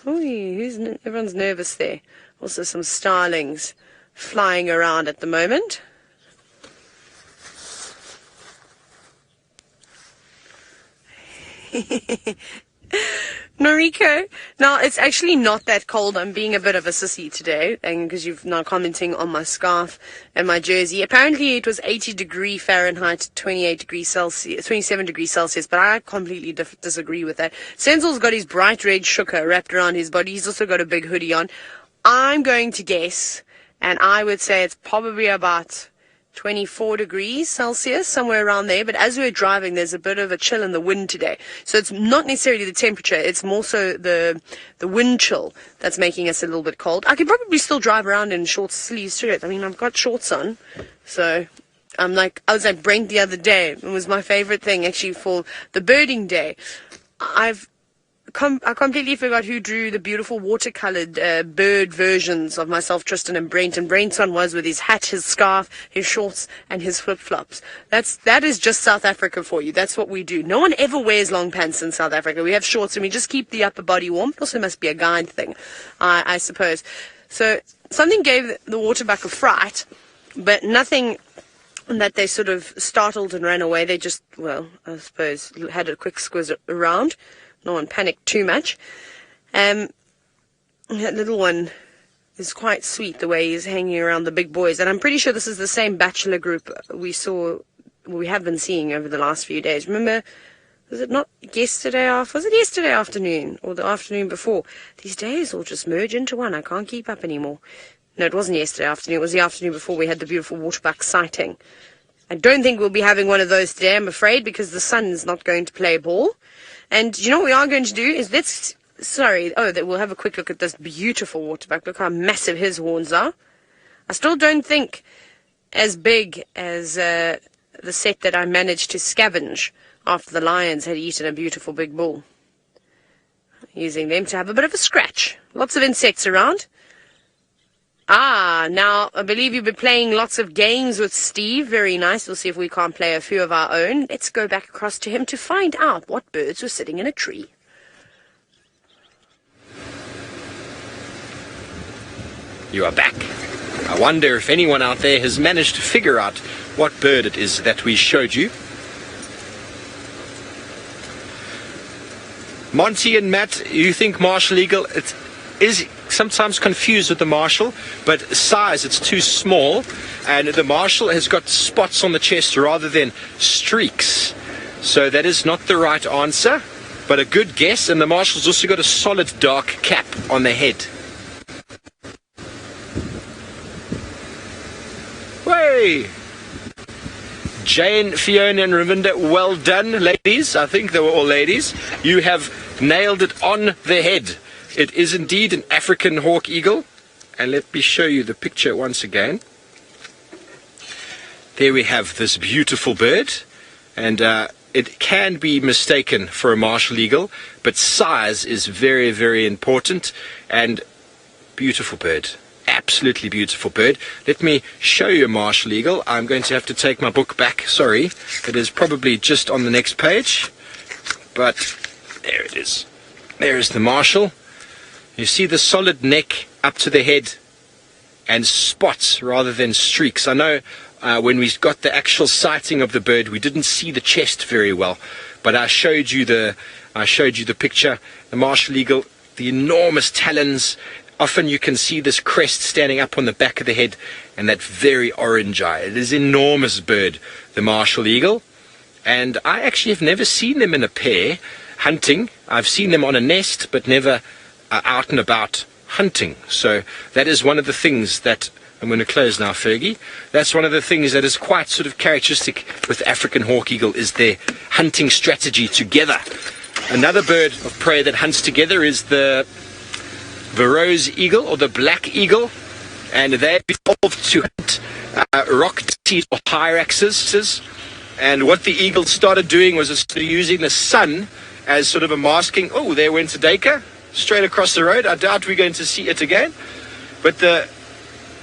Oh, everyone's nervous there. Also some starlings flying around at the moment. Noriko. Now, it's actually not that cold. I'm being a bit of a sissy today, and because you've now commenting on my scarf and my jersey. Apparently, it was 80 degree Fahrenheit, 28 degrees Celsius, 27 degrees Celsius, but I completely disagree with that. Senzel's got his bright red shuka wrapped around his body. He's also got a big hoodie on. I'm going to guess, and I would say it's probably about 24 degrees Celsius, somewhere around there. But as we're driving, there's a bit of a chill in the wind today. So it's not necessarily the temperature. It's more so the wind chill that's making us a little bit cold. I could probably still drive around in short sleeves shirt. I mean, I've got shorts on. So I was at Brent the other day. It was my favorite thing, actually, for the birding day. I completely forgot who drew the beautiful watercolored bird versions of myself, Tristan, and Brent. And Brent's one was with his hat, his scarf, his shorts, and his flip-flops. That is just South Africa for you. That's what we do. No one ever wears long pants in South Africa. We have shorts, and we just keep the upper body warm. It also must be a guide thing, I suppose. So something gave the waterbuck a fright, but nothing that they sort of startled and ran away. They just, well, I suppose, had a quick squiz around. No one panicked too much. That little one is quite sweet, the way he's hanging around the big boys. And I'm pretty sure this is the same bachelor group we have been seeing over the last few days. Remember, was it not yesterday off? Was it yesterday afternoon or the afternoon before? These days all just merge into one. I can't keep up anymore. No, it wasn't yesterday afternoon. It was the afternoon before we had the beautiful waterbuck sighting. I don't think we'll be having one of those today, I'm afraid, because the sun's not going to play ball. And you know what we are going to do is we'll have a quick look at this beautiful waterbuck. Look how massive his horns are. I still don't think as big as the set that I managed to scavenge after the lions had eaten a beautiful big bull. Using them to have a bit of a scratch. Lots of insects around. Now, I believe you've been playing lots of games with Steve. Very nice. We'll see if we can't play a few of our own. Let's go back across to him to find out what birds were sitting in a tree. You are back. I wonder if anyone out there has managed to figure out what bird it is that we showed you. Monty and Matt, you think Martial Eagle is sometimes confused with the Martial, but size, it's too small, and the Martial has got spots on the chest rather than streaks. So that is not the right answer, but a good guess. And the Martial's also got a solid dark cap on the head. Way! Jane, Fiona and Ravinda, well done, ladies. I think they were all ladies. You have nailed it on the head. It is indeed an African hawk eagle. And let me show you the picture once again. There we have this beautiful bird. And it can be mistaken for a martial eagle, but size is very, very important. And beautiful bird. Absolutely beautiful bird. Let me show you a martial eagle. I'm going to have to take my book back. Sorry. It is probably just on the next page. But there it is. There is the martial. You see the solid neck up to the head and spots rather than streaks. I know when we got the actual sighting of the bird, we didn't see the chest very well, but I showed you the picture. The martial eagle, the enormous talons. Often you can see this crest standing up on the back of the head and that very orange eye. It is an enormous bird, the martial eagle. And I actually have never seen them in a pair hunting. I've seen them on a nest, but never out and about hunting. So that is one of the things that, I'm going to close now, Fergie. That's one of the things that is quite sort of characteristic with African hawk eagle, is their hunting strategy together. Another bird of prey that hunts together is the rose eagle or the black eagle, and they evolved to hunt rock daisies or hyraxes. And what the eagle started doing was using the sun as sort of a masking. Oh, there went a duiker straight across the road. I doubt we're going to see it again. But the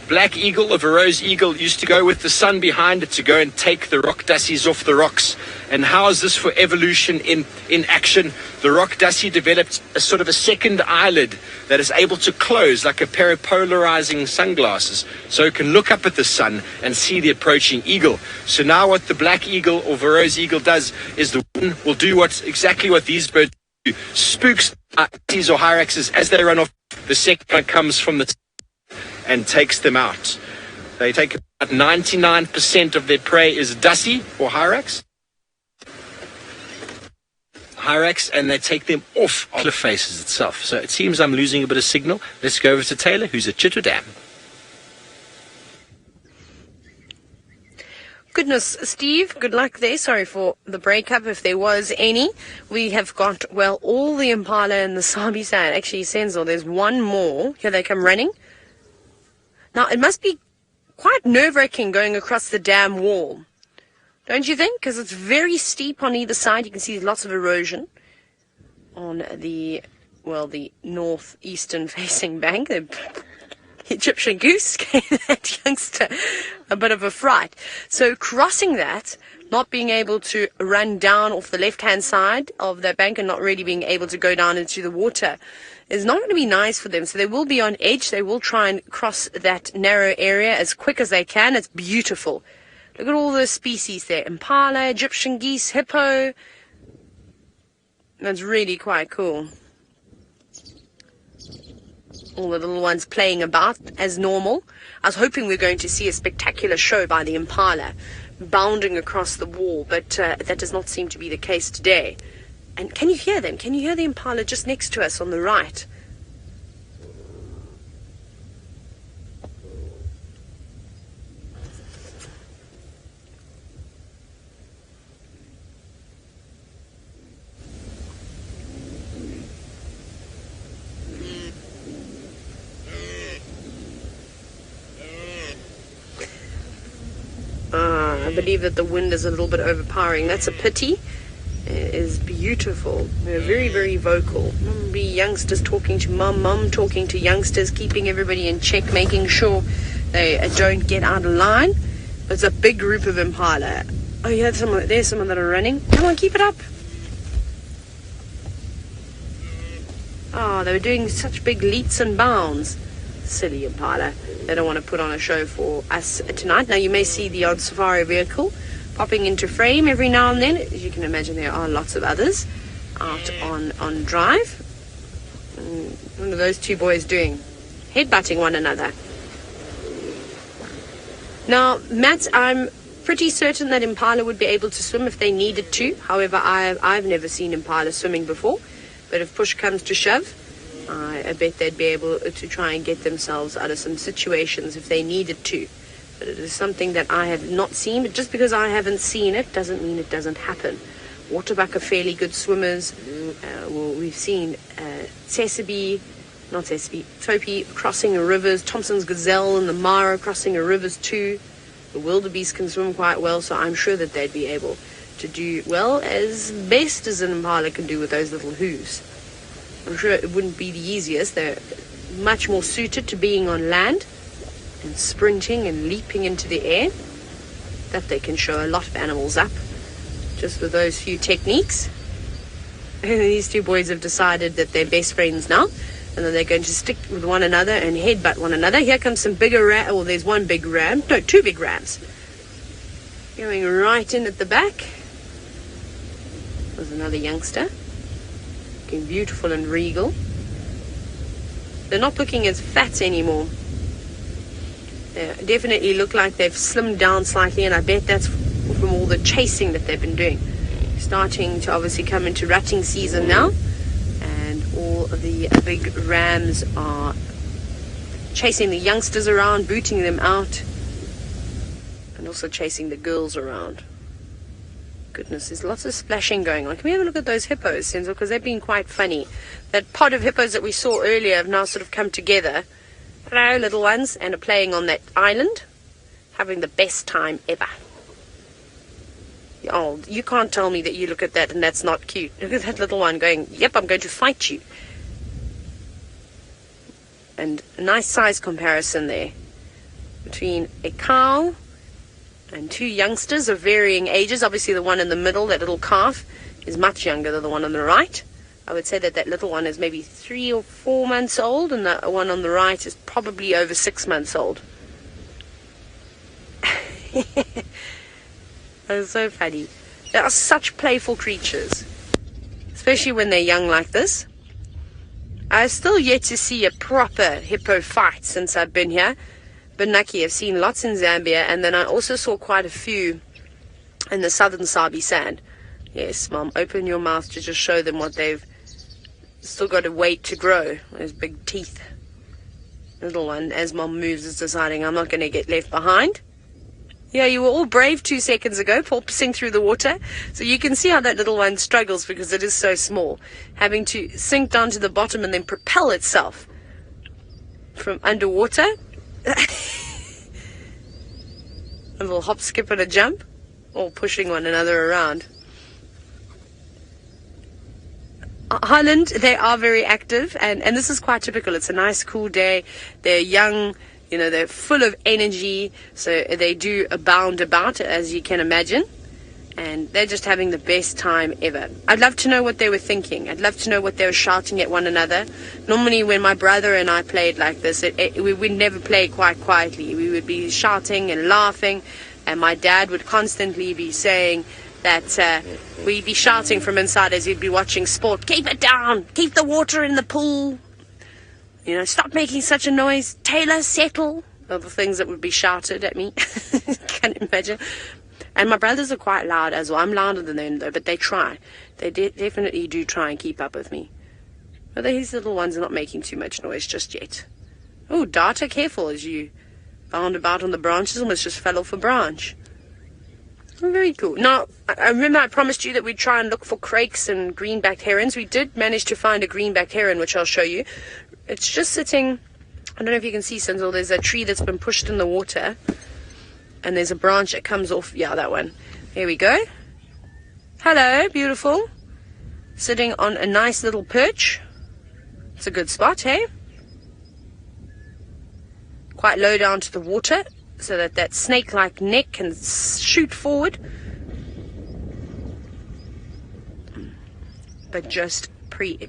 black eagle or the rose eagle used to go with the sun behind it to go and take the rock daisies off the rocks. And how is this for evolution in action? The rock daisy developed a sort of a second eyelid that is able to close like a pair of polarizing sunglasses, so it can look up at the sun and see the approaching eagle. So now what the black eagle or the rose eagle does is the one will do exactly what these birds do. Spooks These or hyraxes, as they run off, the second one comes from the and takes them out. They take about 99% of their prey is dusty or hyrax. And they take them off cliff faces itself. So it seems I'm losing a bit of signal. Let's go over to Taylor, who's at Chitwa Dam. Goodness, Steve, good luck there. Sorry for the breakup, if there was any. We have got, well, all the impala and the Sabi side. Actually, Senzo, there's one more. Here they come running. Now, it must be quite nerve-wracking going across the dam wall. Don't you think? Because it's very steep on either side. You can see lots of erosion on the, well, the northeastern facing bank. The Egyptian goose gave that youngster a bit of a fright. So crossing that, not being able to run down off the left-hand side of that bank and not really being able to go down into the water is not going to be nice for them. So they will be on edge. They will try and cross that narrow area as quick as they can. It's beautiful. Look at all those species there. Impala, Egyptian geese, hippo. That's really quite cool. All the little ones playing about as normal. I was hoping we were going to see a spectacular show by the impala bounding across the wall, but that does not seem to be the case today. And can you hear them? Can you hear the impala just next to us on the right? I believe that the wind is a little bit overpowering. That's a pity. It is beautiful. They're very, very vocal. Be youngsters talking to mum talking to youngsters, keeping everybody in check, making sure they don't get out of line. It's a big group of impala. Oh, yeah, there's someone that are running. Come on, keep it up. Oh, they were doing such big leaps and bounds. Silly impala. They don't want to put on a show for us tonight. Now, you may see the odd safari vehicle popping into frame every now and then. As you can imagine, there are lots of others out on drive. What are those two boys doing? Headbutting one another. Now, Matt, I'm pretty certain that impala would be able to swim if they needed to. However, I've never seen impala swimming before. But if push comes to shove, I bet they'd be able to try and get themselves out of some situations if they needed to. But it is something that I have not seen. But just because I haven't seen it doesn't mean it doesn't happen. Waterbuck are fairly good swimmers. Well, we've seen Topi crossing the rivers. Thompson's gazelle and the Mara crossing the rivers too. The wildebeest can swim quite well, so I'm sure that they'd be able to do well, as best as an impala can do with those little hooves. I'm sure it wouldn't be the easiest. They're much more suited to being on land and sprinting and leaping into the air. That they can show a lot of animals up just with those few techniques. And these two boys have decided that they're best friends now, and that they're going to stick with one another and headbutt one another. Here comes some bigger ram. Well, there's one big ram. No, two big rams. Going right in at the back. There's another youngster. Looking beautiful and regal. They're not looking as fat anymore. They definitely look like they've slimmed down slightly, and I bet that's from all the chasing that they've been doing. Starting to obviously come into rutting season now, and all of the big rams are chasing the youngsters around, booting them out, and also chasing the girls around. Goodness, there's lots of splashing going on. Can we have a look at those hippos, Senzo? Because they've been quite funny. That pod of hippos that we saw earlier have now sort of come together. Hello, little ones, and are playing on that island, having the best time ever. Oh, you can't tell me that you look at that and that's not cute. Look at that little one going, yep, I'm going to fight you. And a nice size comparison there between a cow and two youngsters of varying ages. Obviously the one in the middle, that little calf, is much younger than the one on the right. I would say that that little one is maybe 3 or 4 months old, and the one on the right is probably over 6 months old. That's so funny. They are such playful creatures, especially when they're young like this. I still yet to see a proper hippo fight since I've been here. Been lucky, I've seen lots in Zambia, and then I also saw quite a few in the southern Sabi sand. Yes, Mom, open your mouth to just show them what they've still got to wait to grow. Those big teeth. Little one, as Mom moves, is deciding I'm not going to get left behind. Yeah, you were all brave 2 seconds ago, porpoising through the water. So you can see how that little one struggles because it is so small. Having to sink down to the bottom and then propel itself from underwater. A little hop, skip, and a jump. All pushing one another around. Holland, they are very active, and this is quite typical. It's a nice, cool day. They're young. You know, they're full of energy, so they do abound about, as you can imagine. And they're just having the best time ever. I'd love to know what they were thinking. I'd love to know what they were shouting at one another. Normally, when my brother and I played like this, we would never play quite quietly. We would be shouting and laughing, and my dad would constantly be saying that we'd be shouting from inside as he'd be watching sport. Keep it down! Keep the water in the pool! You know, stop making such a noise. Taylor, settle. All the things that would be shouted at me. Can't imagine. And my brothers are quite loud as well. I'm louder than them, though, but they try. They definitely do try and keep up with me. But these little ones are not making too much noise just yet. Oh, Data, careful as you bound about on the branches. Almost just fell off a branch. Oh, very cool. Now, I remember I promised you that we'd try and look for crakes and green-backed herons. We did manage to find a green-backed heron, which I'll show you. It's just sitting, I don't know if you can see, Senzel, there's a tree that's been pushed in the water, and there's a branch that comes off, yeah, that one. There we go. Hello, beautiful. Sitting on a nice little perch. It's a good spot, hey? Quite low down to the water, so that that snake-like neck can shoot forward. But just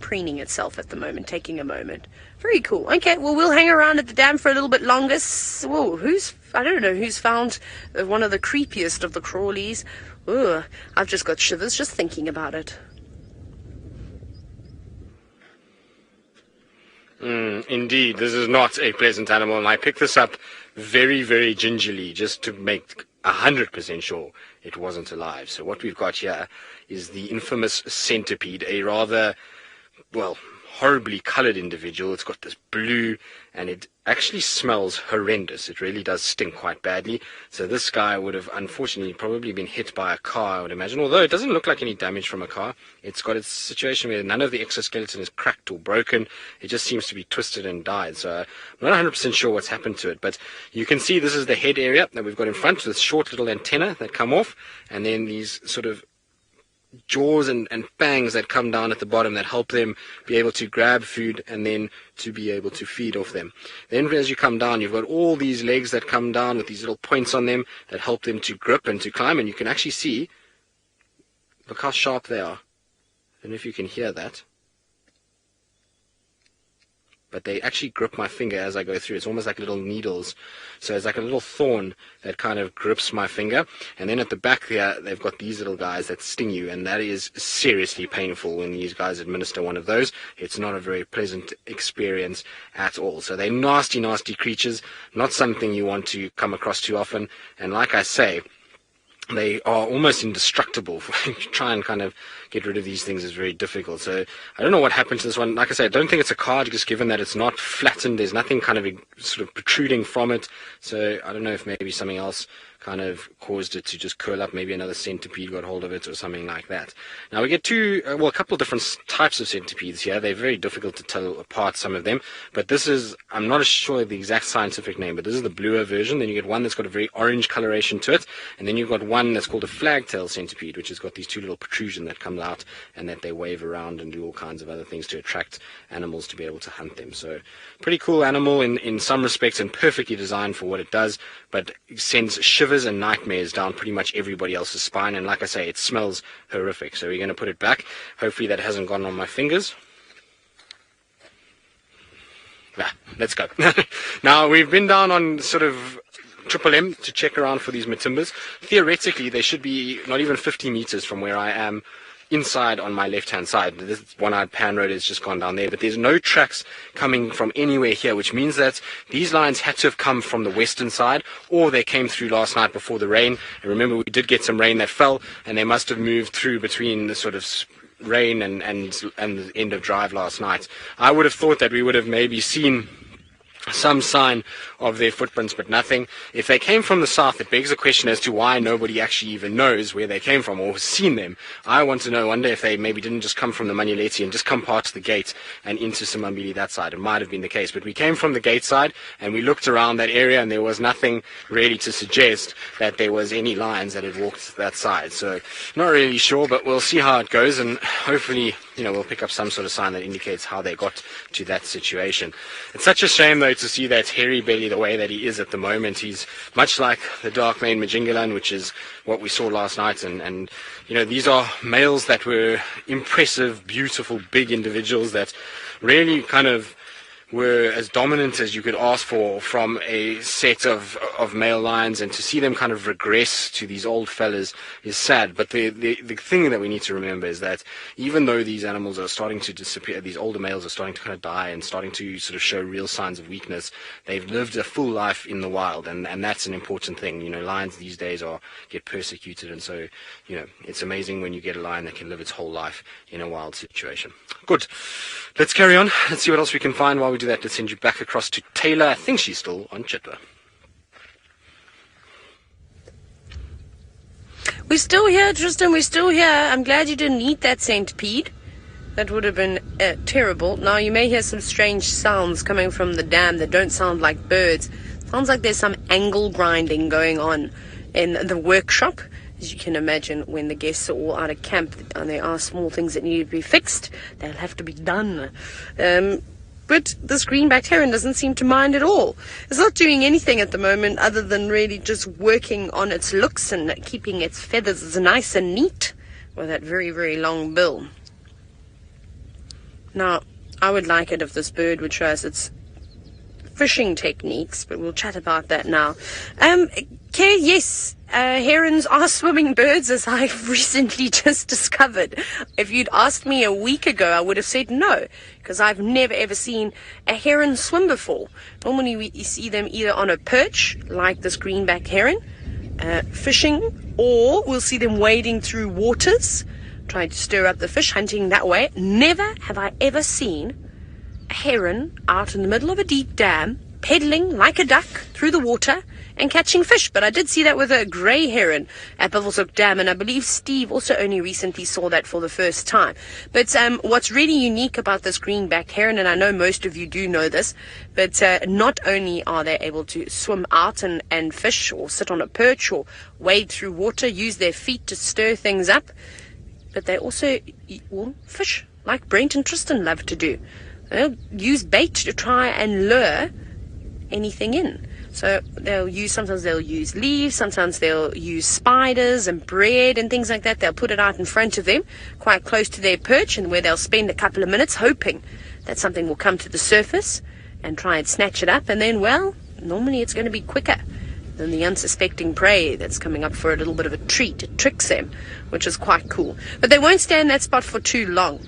preening itself at the moment, taking a moment. Very cool. Okay, well, we'll hang around at the dam for a little bit longer. Whoa, I don't know who's found one of the creepiest of the crawlies. Ugh, I've just got shivers just thinking about it. Indeed, this is not a pleasant animal, and I picked this up very, very gingerly just to make 100% sure it wasn't alive. So what we've got here is the infamous centipede, a rather, well, horribly colored individual. It's got this blue, and it actually smells horrendous. It really does stink quite badly. So this guy would have unfortunately probably been hit by a car, I would imagine, although it doesn't look like any damage from a car. It's got its situation where none of the exoskeleton is cracked or broken. It just seems to be twisted and died. So I'm not 100% sure what's happened to it, but you can see this is the head area that we've got in front with short little antennae that come off, and then these sort of jaws and fangs that come down at the bottom that help them be able to grab food and then to be able to feed off them. Then as you come down, you've got all these legs that come down with these little points on them that help them to grip and to climb, and you can actually see, look how sharp they are. I don't know if you can hear that, but they actually grip my finger as I go through. It's almost like little needles. So it's like a little thorn that kind of grips my finger. And then at the back there, they've got these little guys that sting you, and that is seriously painful when these guys administer one of those. It's not a very pleasant experience at all. So they're nasty, nasty creatures, not something you want to come across too often. And like I say, they are almost indestructible. Try and kind of get rid of these things is very difficult. So I don't know what happened to this one. Like I said, I don't think it's a card, just given that it's not flattened. There's nothing kind of sort of protruding from it. So I don't know if maybe something else kind of caused it to just curl up. Maybe another centipede got hold of it or something like that. Now we get a couple of different types of centipedes here. They're very difficult to tell apart, some of them. But this is, I'm not sure the exact scientific name, but this is the bluer version. Then you get one that's got a very orange coloration to it. And then you've got one that's called a flagtail centipede, which has got these two little protrusions that come out and that they wave around and do all kinds of other things to attract animals to be able to hunt them. So pretty cool animal in some respects, and perfectly designed for what it does, but it sends shivers and nightmares down pretty much everybody else's spine. And like I say, it smells horrific. So we're going to put it back. Hopefully that hasn't gone on my fingers. Let's go. Now we've been down on sort of Triple M to check around for these Matimbas. Theoretically, they should be not even 50 meters from where I am inside on my left-hand side. This one-eyed pan road has just gone down there, but there's no tracks coming from anywhere here, which means that these lions had to have come from the western side, or they came through last night before the rain. And remember, we did get some rain that fell, and they must have moved through between the sort of rain and the end of drive last night. I would have thought that we would have maybe seen some sign of their footprints, but nothing. If they came from the south, it begs a question as to why nobody actually even knows where they came from or has seen them. I want to know, wonder if they maybe didn't just come from the Manyeleti and just come past the gate and into Simambili that side. It might have been the case, but we came from the gate side and we looked around that area and there was nothing really to suggest that there was any lions that had walked that side. So not really sure, but we'll see how it goes, and hopefully, we'll pick up some sort of sign that indicates how they got to that situation. It's such a shame though to see that hairy belly the way that he is at the moment. He's much like the dark maned Majingalan, which is what we saw last night, and these are males that were impressive, beautiful, big individuals that really kind of were as dominant as you could ask for from a set of male lions, and to see them kind of regress to these old fellas is sad. But the thing that we need to remember is that even though these animals are starting to disappear, these older males are starting to kind of die and starting to sort of show real signs of weakness, they've lived a full life in the wild, and that's an important thing. Lions these days get persecuted, and so it's amazing when you get a lion that can live its whole life in a wild situation. Good. Let's carry on. Let's see what else we can find. While we do that, let's send you back across to Taylor. I think she's still on Chitwa. We're still here, Tristan. We're still here. I'm glad you didn't eat that centipede. That would have been terrible. Now, you may hear some strange sounds coming from the dam that don't sound like birds. Sounds like there's some angle grinding going on in the workshop. As you can imagine, when the guests are all out of camp and there are small things that need to be fixed, they'll have to be done. But this greenbacked heron doesn't seem to mind at all. It's not doing anything at the moment other than really just working on its looks and keeping its feathers nice and neat with that very, very long bill. Now, I would like it if this bird would show us its fishing techniques, but we'll chat about that now. Yes, herons are swimming birds, as I've recently just discovered. If you'd asked me a week ago, I would have said no, because I've never ever seen a heron swim before. Normally we see them either on a perch, like this greenback heron, fishing, or we'll see them wading through waters, trying to stir up the fish, hunting that way. Never have I ever seen a heron out in the middle of a deep dam, pedaling like a duck through the water and catching fish. But I did see that with a grey heron at Vultures Dam, and I believe Steve also only recently saw that for the first time. But what's really unique about this greenback heron, and I know most of you do know this, but not only are they able to swim out and fish or sit on a perch or wade through water, use their feet to stir things up, but they also fish like Brent and Tristan love to do. They'll use bait to try and lure anything in. So sometimes they'll use leaves, sometimes they'll use spiders and bread and things like that. They'll put it out in front of them, quite close to their perch, and where they'll spend a couple of minutes hoping that something will come to the surface and try and snatch it up. And then, normally it's going to be quicker than the unsuspecting prey that's coming up for a little bit of a treat. It tricks them, which is quite cool. But they won't stay in that spot for too long.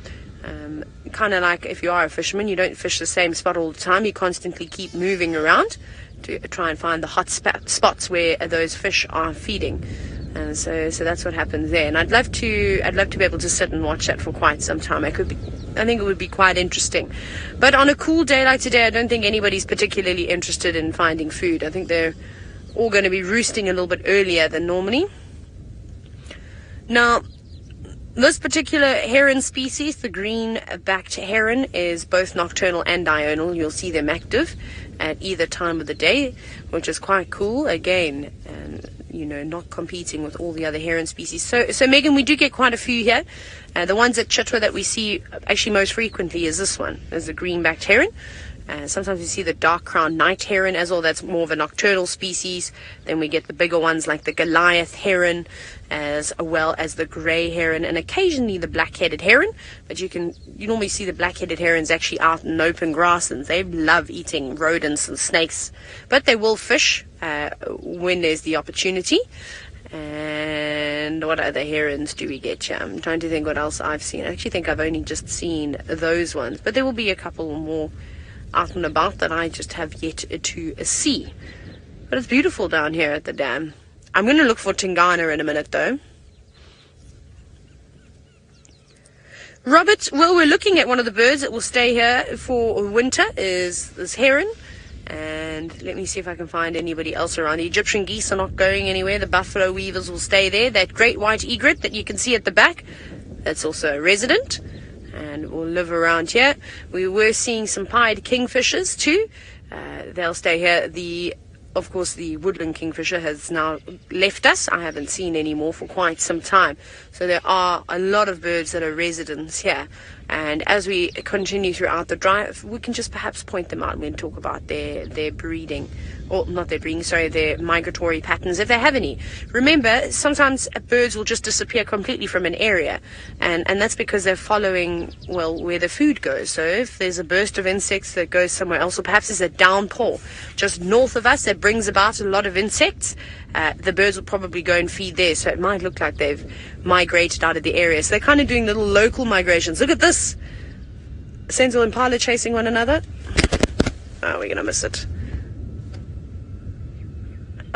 Kind of like if you are a fisherman, you don't fish the same spot all the time. You constantly keep moving around to try and find the hot spots where those fish are feeding. So that's what happens there. And I'd love to be able to sit and watch that for quite some time. I think it would be quite interesting. But on a cool day like today, I don't think anybody's particularly interested in finding food. I think they're all going to be roosting a little bit earlier than normally. Now, this particular heron species, the green-backed heron, is both nocturnal and diurnal. You'll see them active at either time of the day, which is quite cool. Again, not competing with all the other heron species. So Megan, we do get quite a few here. The ones at Chitwa that we see actually most frequently is this one, is the green-backed heron. Sometimes we see the dark-crowned night heron as well. That's more of a nocturnal species. Then we get the bigger ones like the Goliath heron, as well as the grey heron, and occasionally the black-headed heron. But you normally see the black-headed herons actually out in open grasslands. They love eating rodents and snakes, but they will fish when there's the opportunity. And what other herons do we get here? I'm trying to think what else I've seen. I actually think I've only just seen those ones, but there will be a couple more out and about that I just have yet to see. But it's beautiful down here at the dam. I'm going to look for Tingana in a minute though. Robert, well, we're looking at one of the birds that will stay here for winter is this heron. And let me see if I can find anybody else around. The Egyptian geese are not going anywhere. The buffalo weavers will stay there. That great white egret that you can see at the back, that's also a resident and will live around here. We were seeing some pied kingfishers too. They'll stay here. Of course, the woodland kingfisher has now left us. I haven't seen any more for quite some time. So there are a lot of birds that are residents here. And as we continue throughout the drive, we can just perhaps point them out and talk about their breeding. Or not their breeding, sorry, their migratory patterns, if they have any. Remember, sometimes birds will just disappear completely from an area. And that's because they're following, well, where the food goes. So if there's a burst of insects that goes somewhere else, or perhaps there's a downpour just north of us that brings about a lot of insects, the birds will probably go and feed there. So it might look like they've migrated out of the area. So they're kind of doing little local migrations. Look at this. Senzo and Impala chasing one another. Oh, we're going to miss it.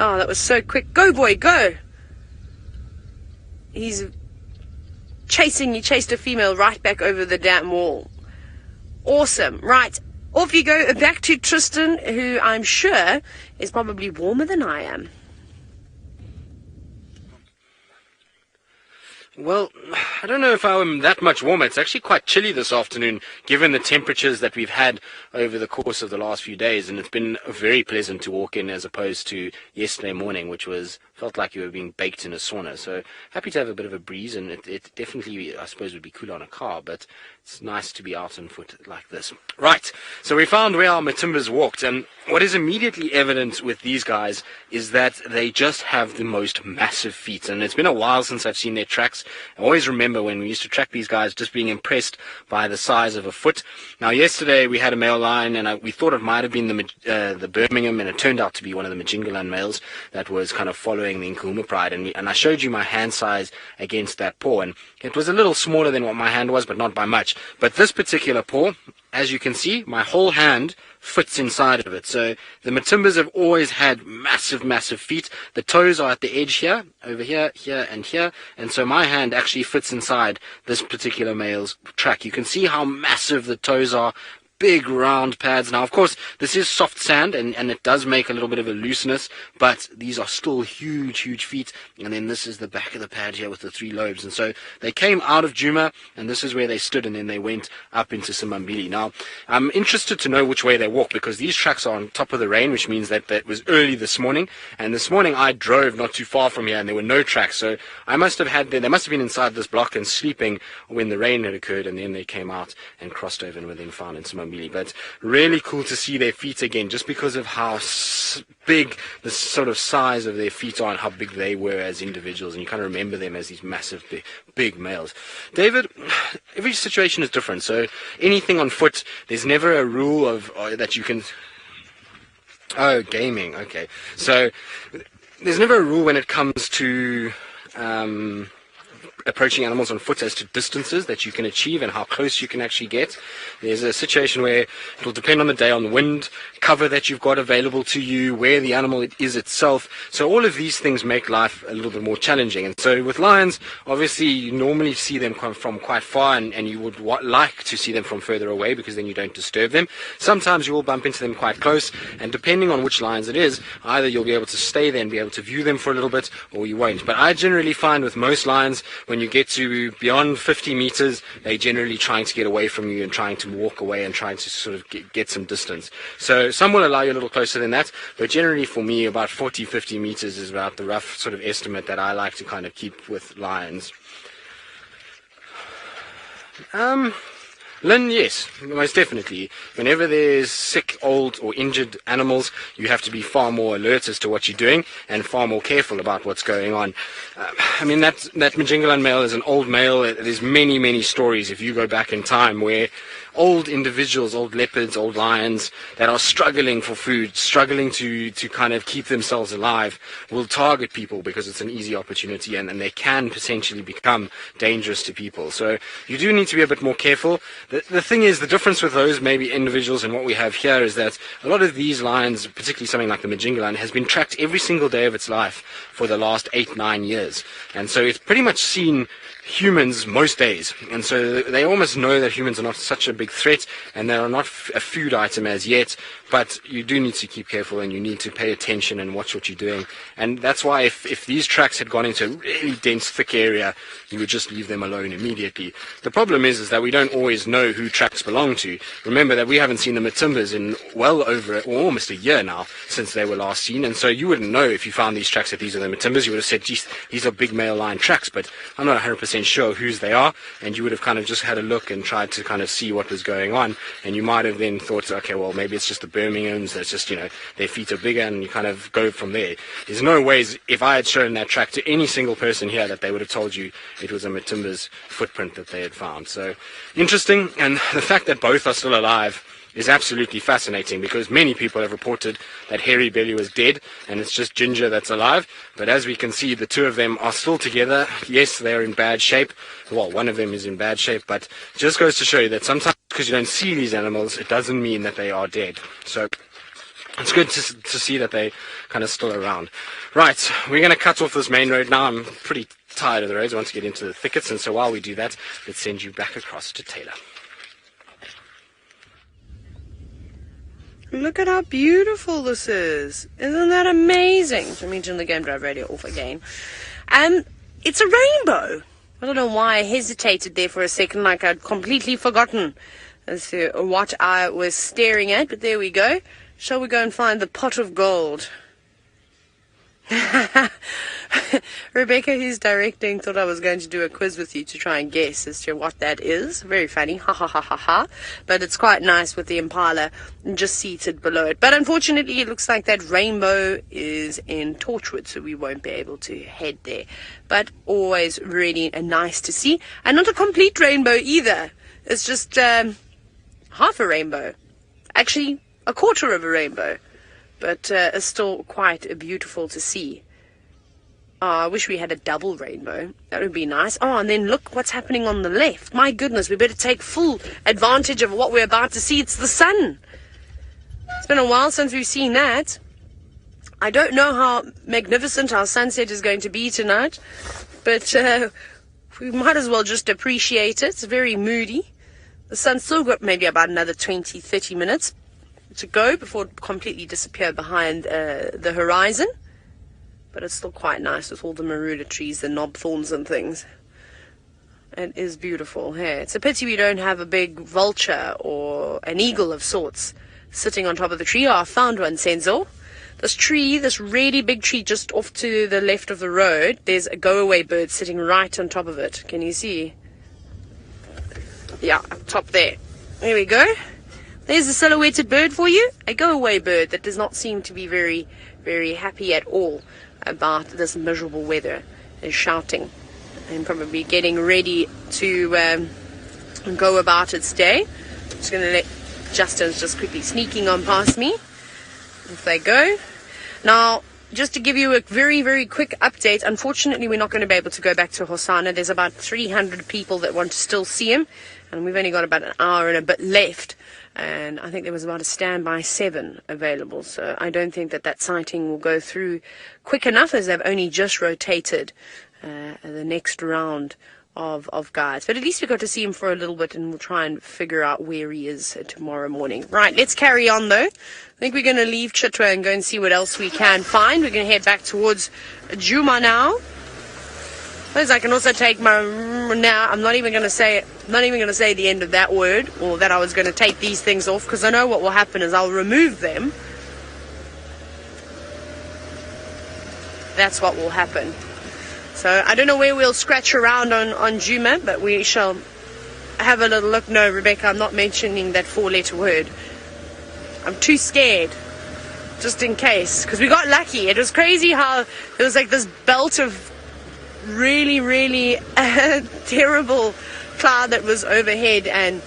Oh, that was so quick. Go, boy, go. He's chasing. He chased a female right back over the dam wall. Awesome. Right. Off you go. Back to Tristan, who I'm sure is probably warmer than I am. Well, I don't know if I'm that much warmer. It's actually quite chilly this afternoon, given the temperatures that we've had over the course of the last few days, and it's been very pleasant to walk in as opposed to yesterday morning, which felt like you were being baked in a sauna. So happy to have a bit of a breeze, and it definitely, I suppose, would be cool on a car, but it's nice to be out on foot like this. Right, so we found where our Matimbas walked, and what is immediately evident with these guys is that they just have the most massive feet, and it's been a while since I've seen their tracks. I always remember when we used to track these guys, just being impressed by the size of a foot. Now, yesterday we had a male lion, and we thought it might have been the Birmingham, and it turned out to be one of the Majingalan males that was kind of following the Nkuhuma Pride, and I showed you my hand size against that paw, and it was a little smaller than what my hand was, but not by much. But this particular paw, as you can see, my whole hand fits inside of it. So the Matimbas have always had massive, massive feet. The toes are at the edge here, over here, here, and here. And so my hand actually fits inside this particular male's track. You can see how massive the toes are. Big round pads. Now, of course, this is soft sand, and it does make a little bit of a looseness, but these are still huge, huge feet. And then this is the back of the pad here with the 3 lobes. And so they came out of Djuma, and this is where they stood, and then they went up into Simambili. Now, I'm interested to know which way they walk, because these tracks are on top of the rain, which means that it was early this morning. And this morning I drove not too far from here, and there were no tracks. So they must have been inside this block and sleeping when the rain had occurred, and then they came out and crossed over and were then found in Simambili. But really cool to see their feet again, just because of how big the sort of size of their feet are and how big they were as individuals, and you kind of remember them as these massive big males. David, every situation is different, so anything on foot, there's never a rule of that you can... Oh, gaming, okay. So there's never a rule when it comes to approaching animals on foot as to distances that you can achieve and how close you can actually get. There's a situation where it will depend on the day, on the wind, cover that you've got available to you, where the animal is itself. So all of these things make life a little bit more challenging. And so with lions, obviously you normally see them from quite far, and you would like to see them from further away, because then you don't disturb them. Sometimes you will bump into them quite close, and depending on which lions it is, either you'll be able to stay there and be able to view them for a little bit, or you won't. But I generally find with most lions, when you get to beyond 50 meters, they're generally trying to get away from you and trying to walk away and trying to sort of get some distance. So some will allow you a little closer than that, but generally for me about 40-50 meters is about the rough sort of estimate that I like to kind of keep with lions. Lynn, yes, most definitely. Whenever there's sick, old, or injured animals, you have to be far more alert as to what you're doing and far more careful about what's going on. I mean, that Majingalan male is an old male. There's many, many stories, if you go back in time, where old individuals, old leopards, old lions that are struggling for food, struggling to kind of keep themselves alive, will target people because it's an easy opportunity, and they can potentially become dangerous to people. So you do need to be a bit more careful. The thing is, the difference with those maybe individuals and what we have here is that a lot of these lions, particularly something like the Majinga lion, has been tracked every single day of its life for the last 8-9 years. And so it's pretty much seen humans most days, and so they almost know that humans are not such a big threat, and they are not a food item as yet. But you do need to keep careful, and you need to pay attention and watch what you're doing. And that's why if these tracks had gone into a really dense, thick area, you would just leave them alone immediately. The problem is that we don't always know who tracks belong to. Remember that we haven't seen the Matimbas in well over, or almost a year now, since they were last seen, and so you wouldn't know if you found these tracks that these are the Matimbas. You would have said, geez, these are big male lion tracks, but I'm not 100% sure whose they are, and you would have kind of just had a look and tried to kind of see what was going on, and you might have then thought, okay, well, maybe it's just the Birminghams, that's just, their feet are bigger, and you kind of go from there. There's no ways, if I had shown that track to any single person here, that they would have told you it was a Matimba's footprint that they had found. So, interesting, and the fact that both are still alive is absolutely fascinating, because many people have reported that Hairy Belly was dead and it's just Ginger that's alive. But as we can see, the two of them are still together. Yes, they're in bad shape. Well, one of them is in bad shape, but it just goes to show you that sometimes because you don't see these animals, it doesn't mean that they are dead. So it's good to see that they kind of still around. Right, we're going to cut off this main road now. I'm pretty tired of the roads. I want to get into the thickets, and so while we do that, let's send you back across to Taylor. Look at how beautiful this is. Isn't that amazing? So me turn the game drive radio off again. It's a rainbow. I don't know why I hesitated there for a second, like I'd completely forgotten as to what I was staring at, but there we go. Shall we go and find the pot of gold? Rebecca, who's directing, thought I was going to do a quiz with you to try and guess as to what that is. Very funny, ha ha ha ha ha. But it's quite nice with the impala just seated below it. But unfortunately, it looks like that rainbow is in Torchwood, so we won't be able to head there. But always really nice to see. And not a complete rainbow either. It's just half a rainbow. Actually, a quarter of a rainbow. But it's still quite beautiful to see. Oh, I wish we had a double rainbow. That would be nice. Oh, and then look what's happening on the left. My goodness, we better take full advantage of what we're about to see. It's the sun. It's been a while since we've seen that. I don't know how magnificent our sunset is going to be tonight, but we might as well just appreciate it. It's very moody. The sun's still got maybe about another 20, 30 minutes to go before it completely disappear behind the horizon. But it's still quite nice with all the maruda trees, the knob thorns and things. It is beautiful here. It's a pity we don't have a big vulture or an eagle of sorts sitting on top of the tree. Oh, I found one, Senzo. This tree, this really big tree just off to the left of the road, there's a go-away bird sitting right on top of it. Can you see? Yeah, up top there. There we go. There's a silhouetted bird for you. A go-away bird that does not seem to be very, very happy at all about this miserable weather. Is shouting and probably getting ready to go about its day. I'm just going to let Justin's just quickly sneaking on past me. If they go. Now, just to give you a very, very quick update, unfortunately we're not going to be able to go back to Hosana. There's about 300 people that want to still see him, and we've only got about an hour and a bit left. And I think there was about a standby 7 available, so I don't think that sighting will go through quick enough, as they've only just rotated the next round of guides. But at least we got to see him for a little bit, and we'll try and figure out where he is tomorrow morning. Right, let's carry on though. I think we're going to leave Chitwa and go and see what else we can find. We're going to head back towards Djuma now. I can also take my now. I'm not even going to say the end of that word, or that I was going to take these things off, because I know what will happen is I'll remove them. That's what will happen. So I don't know where we'll scratch around on Djuma, but we shall have a little look. No, Rebecca, I'm not mentioning that 4-letter word. I'm too scared, just in case, because we got lucky. It was crazy how there was like this belt of really, really terrible cloud that was overhead, and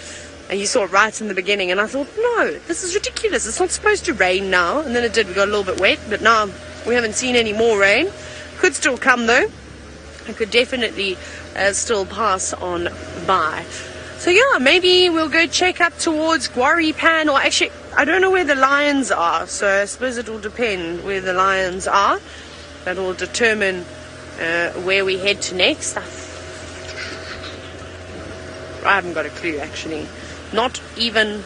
And you saw it right in the beginning, and I thought, no, this is ridiculous. It's not supposed to rain now. And then it did. We got a little bit wet, but now we haven't seen any more rain. Could still come, though. It could definitely still pass on by. So, yeah, maybe we'll go check up towards Quarry Pan, or actually, I don't know where the lions are, so I suppose it will depend where the lions are. That will determine where we head to next. I haven't got a clue, actually. Not even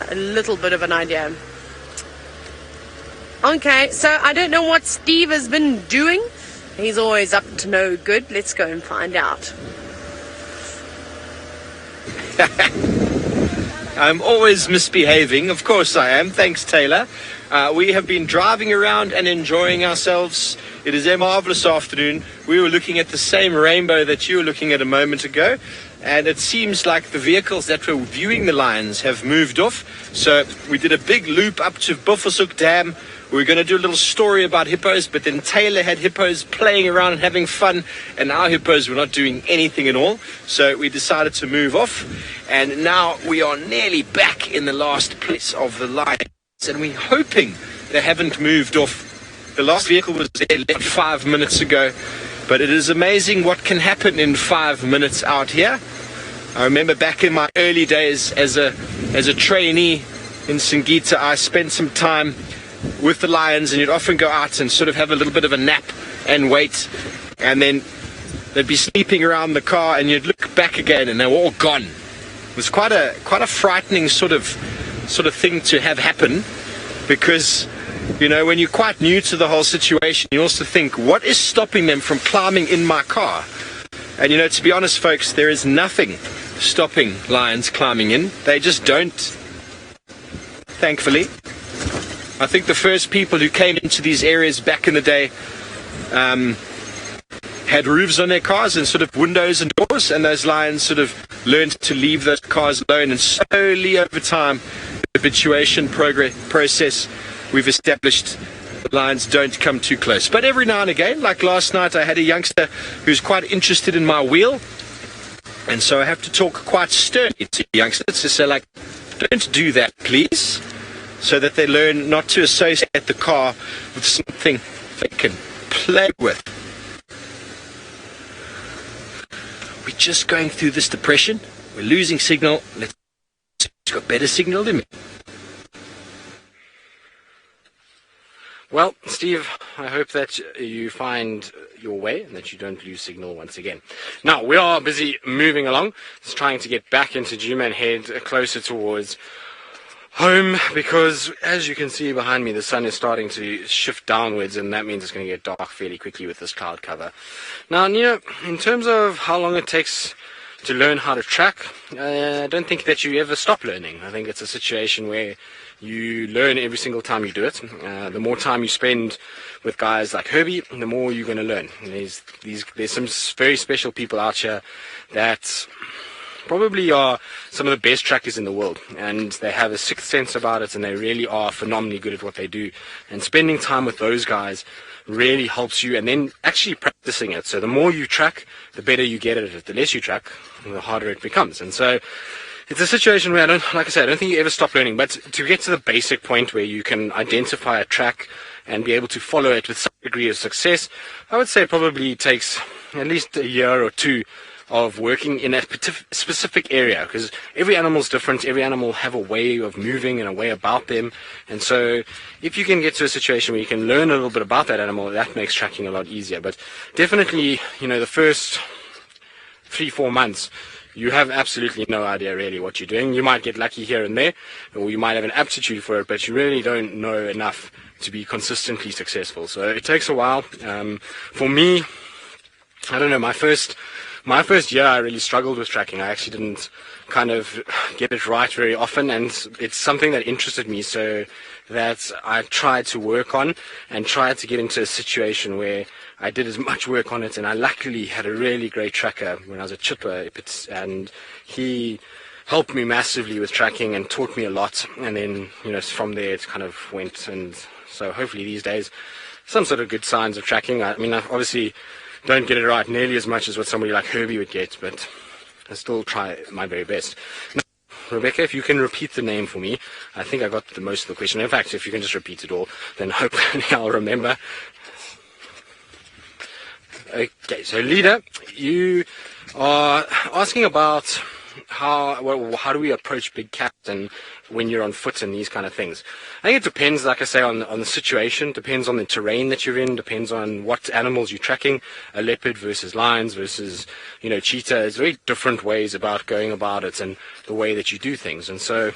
a little bit of an idea. Okay, so I don't know what Steve has been doing. He's always up to no good. Let's go and find out. I'm always misbehaving. Of course I am. Thanks, Taylor. We have been driving around and enjoying ourselves. It is a marvelous afternoon. We were looking at the same rainbow that you were looking at a moment ago, and it seems like the vehicles that were viewing the lions have moved off. So we did a big loop up to Buffelshoek Dam. We were going to do a little story about hippos, but then Taylor had hippos playing around and having fun, and our hippos were not doing anything at all. So we decided to move off, and now we are nearly back in the last place of the lions, and we're hoping they haven't moved off. The last vehicle was there 5 minutes ago, but it is amazing what can happen in 5 minutes out here. I remember back in my early days as a trainee in Singita, I spent some time with the lions, and you'd often go out and sort of have a little bit of a nap and wait, and then they'd be sleeping around the car, and you'd look back again and they were all gone. It was quite a frightening sort of thing to have happen, because you know, when you're quite new to the whole situation, you also think, what is stopping them from climbing in my car? And you know, to be honest, folks, there is nothing stopping lions climbing in. They just don't, thankfully. I think the first people who came into these areas back in the day had roofs on their cars and sort of windows and doors, and those lions sort of learned to leave those cars alone, and slowly over time, the habituation process, we've established the lions don't come too close. But every now and again, like last night, I had a youngster who's quite interested in my wheel, and so I have to talk quite sternly to youngsters to say, like, don't do that, please, so that they learn not to associate the car with something they can play with. We're just going through this depression. We're losing signal. Let's got better signal than me. Well, Steve, I hope that you find your way and that you don't lose signal once again. Now, we are busy moving along, just trying to get back into Djuma and head closer towards home, because as you can see behind me, the sun is starting to shift downwards, and that means it's going to get dark fairly quickly with this cloud cover. Now, Nina, in terms of how long it takes to learn how to track, I don't think that you ever stop learning. I think it's a situation where you learn every single time you do it. The more time you spend with guys like Herbie, the more you're going to learn. And there's some very special people out here that probably are some of the best trackers in the world, and they have a sixth sense about it, and they really are phenomenally good at what they do. And spending time with those guys really helps you, and then actually practicing it. So the more you track, the better you get at it. The less you track, the harder it becomes. And so it's a situation where I don't think you ever stop learning, but to get to the basic point where you can identify a track and be able to follow it with some degree of success, I would say probably takes at least a year or two of working in a specific area, because every animal is different. Every animal have a way of moving and a way about them, and so if you can get to a situation where you can learn a little bit about that animal, that makes tracking a lot easier. But definitely, you know, the first 3-4 months, you have absolutely no idea really what you're doing. You might get lucky here and there, or you might have an aptitude for it, but you really don't know enough to be consistently successful. So it takes a while. For me, I don't know, my first year I really struggled with tracking. I actually didn't kind of get it right very often, and it's something that interested me, so that I tried to work on and tried to get into a situation where I did as much work on it. And I luckily had a really great tracker when I was at Chitwa, and he helped me massively with tracking and taught me a lot. And then, you know, from there it kind of went, and so hopefully these days some sort of good signs of tracking. I mean, I obviously don't get it right nearly as much as what somebody like Herbie would get, but I still try my very best. Now, Rebecca, if you can repeat the name for me. I think I got the most of the question. In fact, if you can just repeat it all, then hopefully I'll remember. Okay, so Leader, you are asking about how do we approach big cats and when you're on foot and these kind of things. I think it depends, like I say, on the situation, depends on the terrain that you're in, depends on what animals you're tracking. A leopard versus lions versus, cheetah. There's very different ways about going about it and the way that you do things. And so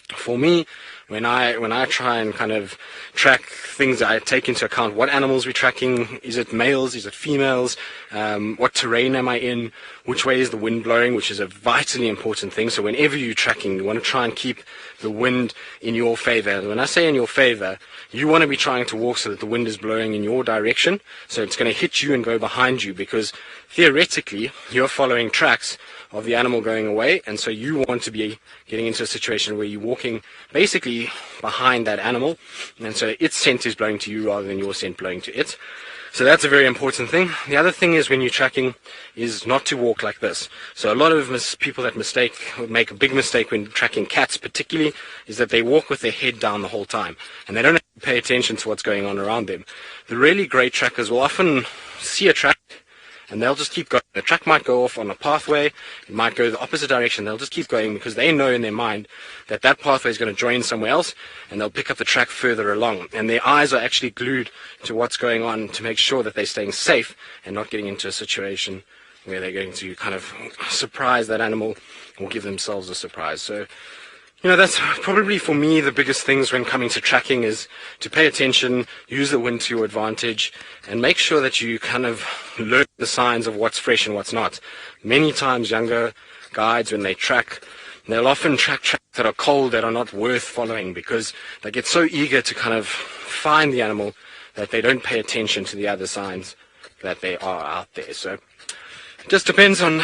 for me, when I try and kind of track things, I take into account what animals we're tracking. Is it males? Is it females? What terrain am I in? Which way is the wind blowing? Which is a vitally important thing. So whenever you're tracking, you want to try and keep the wind in your favor. And when I say in your favor, you want to be trying to walk so that the wind is blowing in your direction. So it's going to hit you and go behind you, because theoretically you're following tracks of the animal going away, and so you want to be getting into a situation where you're walking basically behind that animal, and so its scent is blowing to you rather than your scent blowing to it. So that's a very important thing. The other thing is, when you're tracking, is not to walk like this. So a lot of people that make a big mistake when tracking cats particularly, is that they walk with their head down the whole time, and they don't pay attention to what's going on around them. The really great trackers will often see a track, and they'll just keep going. The track might go off on a pathway, it might go the opposite direction, they'll just keep going because they know in their mind that that pathway is going to join somewhere else, and they'll pick up the track further along. And their eyes are actually glued to what's going on to make sure that they're staying safe and not getting into a situation where they're going to kind of surprise that animal or give themselves a surprise. So, that's probably for me the biggest things when coming to tracking, is to pay attention, use the wind to your advantage, and make sure that you kind of learn the signs of what's fresh and what's not. Many times younger guides, when they track, they'll often track tracks that are cold, that are not worth following, because they get so eager to kind of find the animal that they don't pay attention to the other signs that they are out there. So it just depends on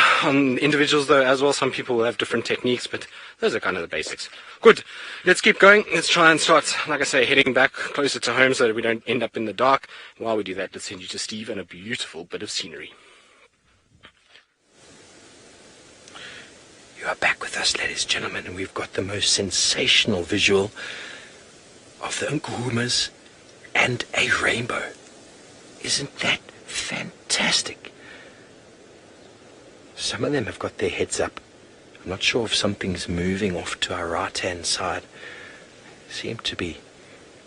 individuals though as well. Some people will have different techniques, but those are kind of the basics. Good, let's keep going. Let's try and start, like I say, heading back closer to home so that we don't end up in the dark. While we do that, let's send you to Steve and a beautiful bit of scenery. You are back with us, ladies and gentlemen, and we've got the most sensational visual of the Nkuhumas and a rainbow. Isn't that fantastic? Some of them have got their heads up. I'm not sure if something's moving off to our right-hand side. They seem to be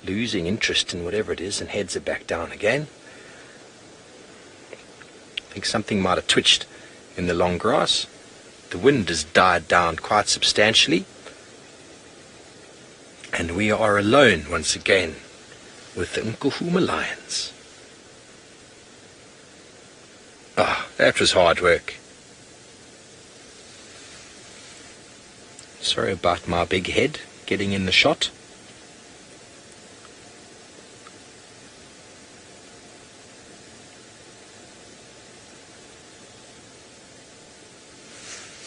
losing interest in whatever it is, and heads are back down again. I think something might have twitched in the long grass. The wind has died down quite substantially. And we are alone once again with the Nkuhuma lions. Ah, that was hard work. Sorry about my big head getting in the shot.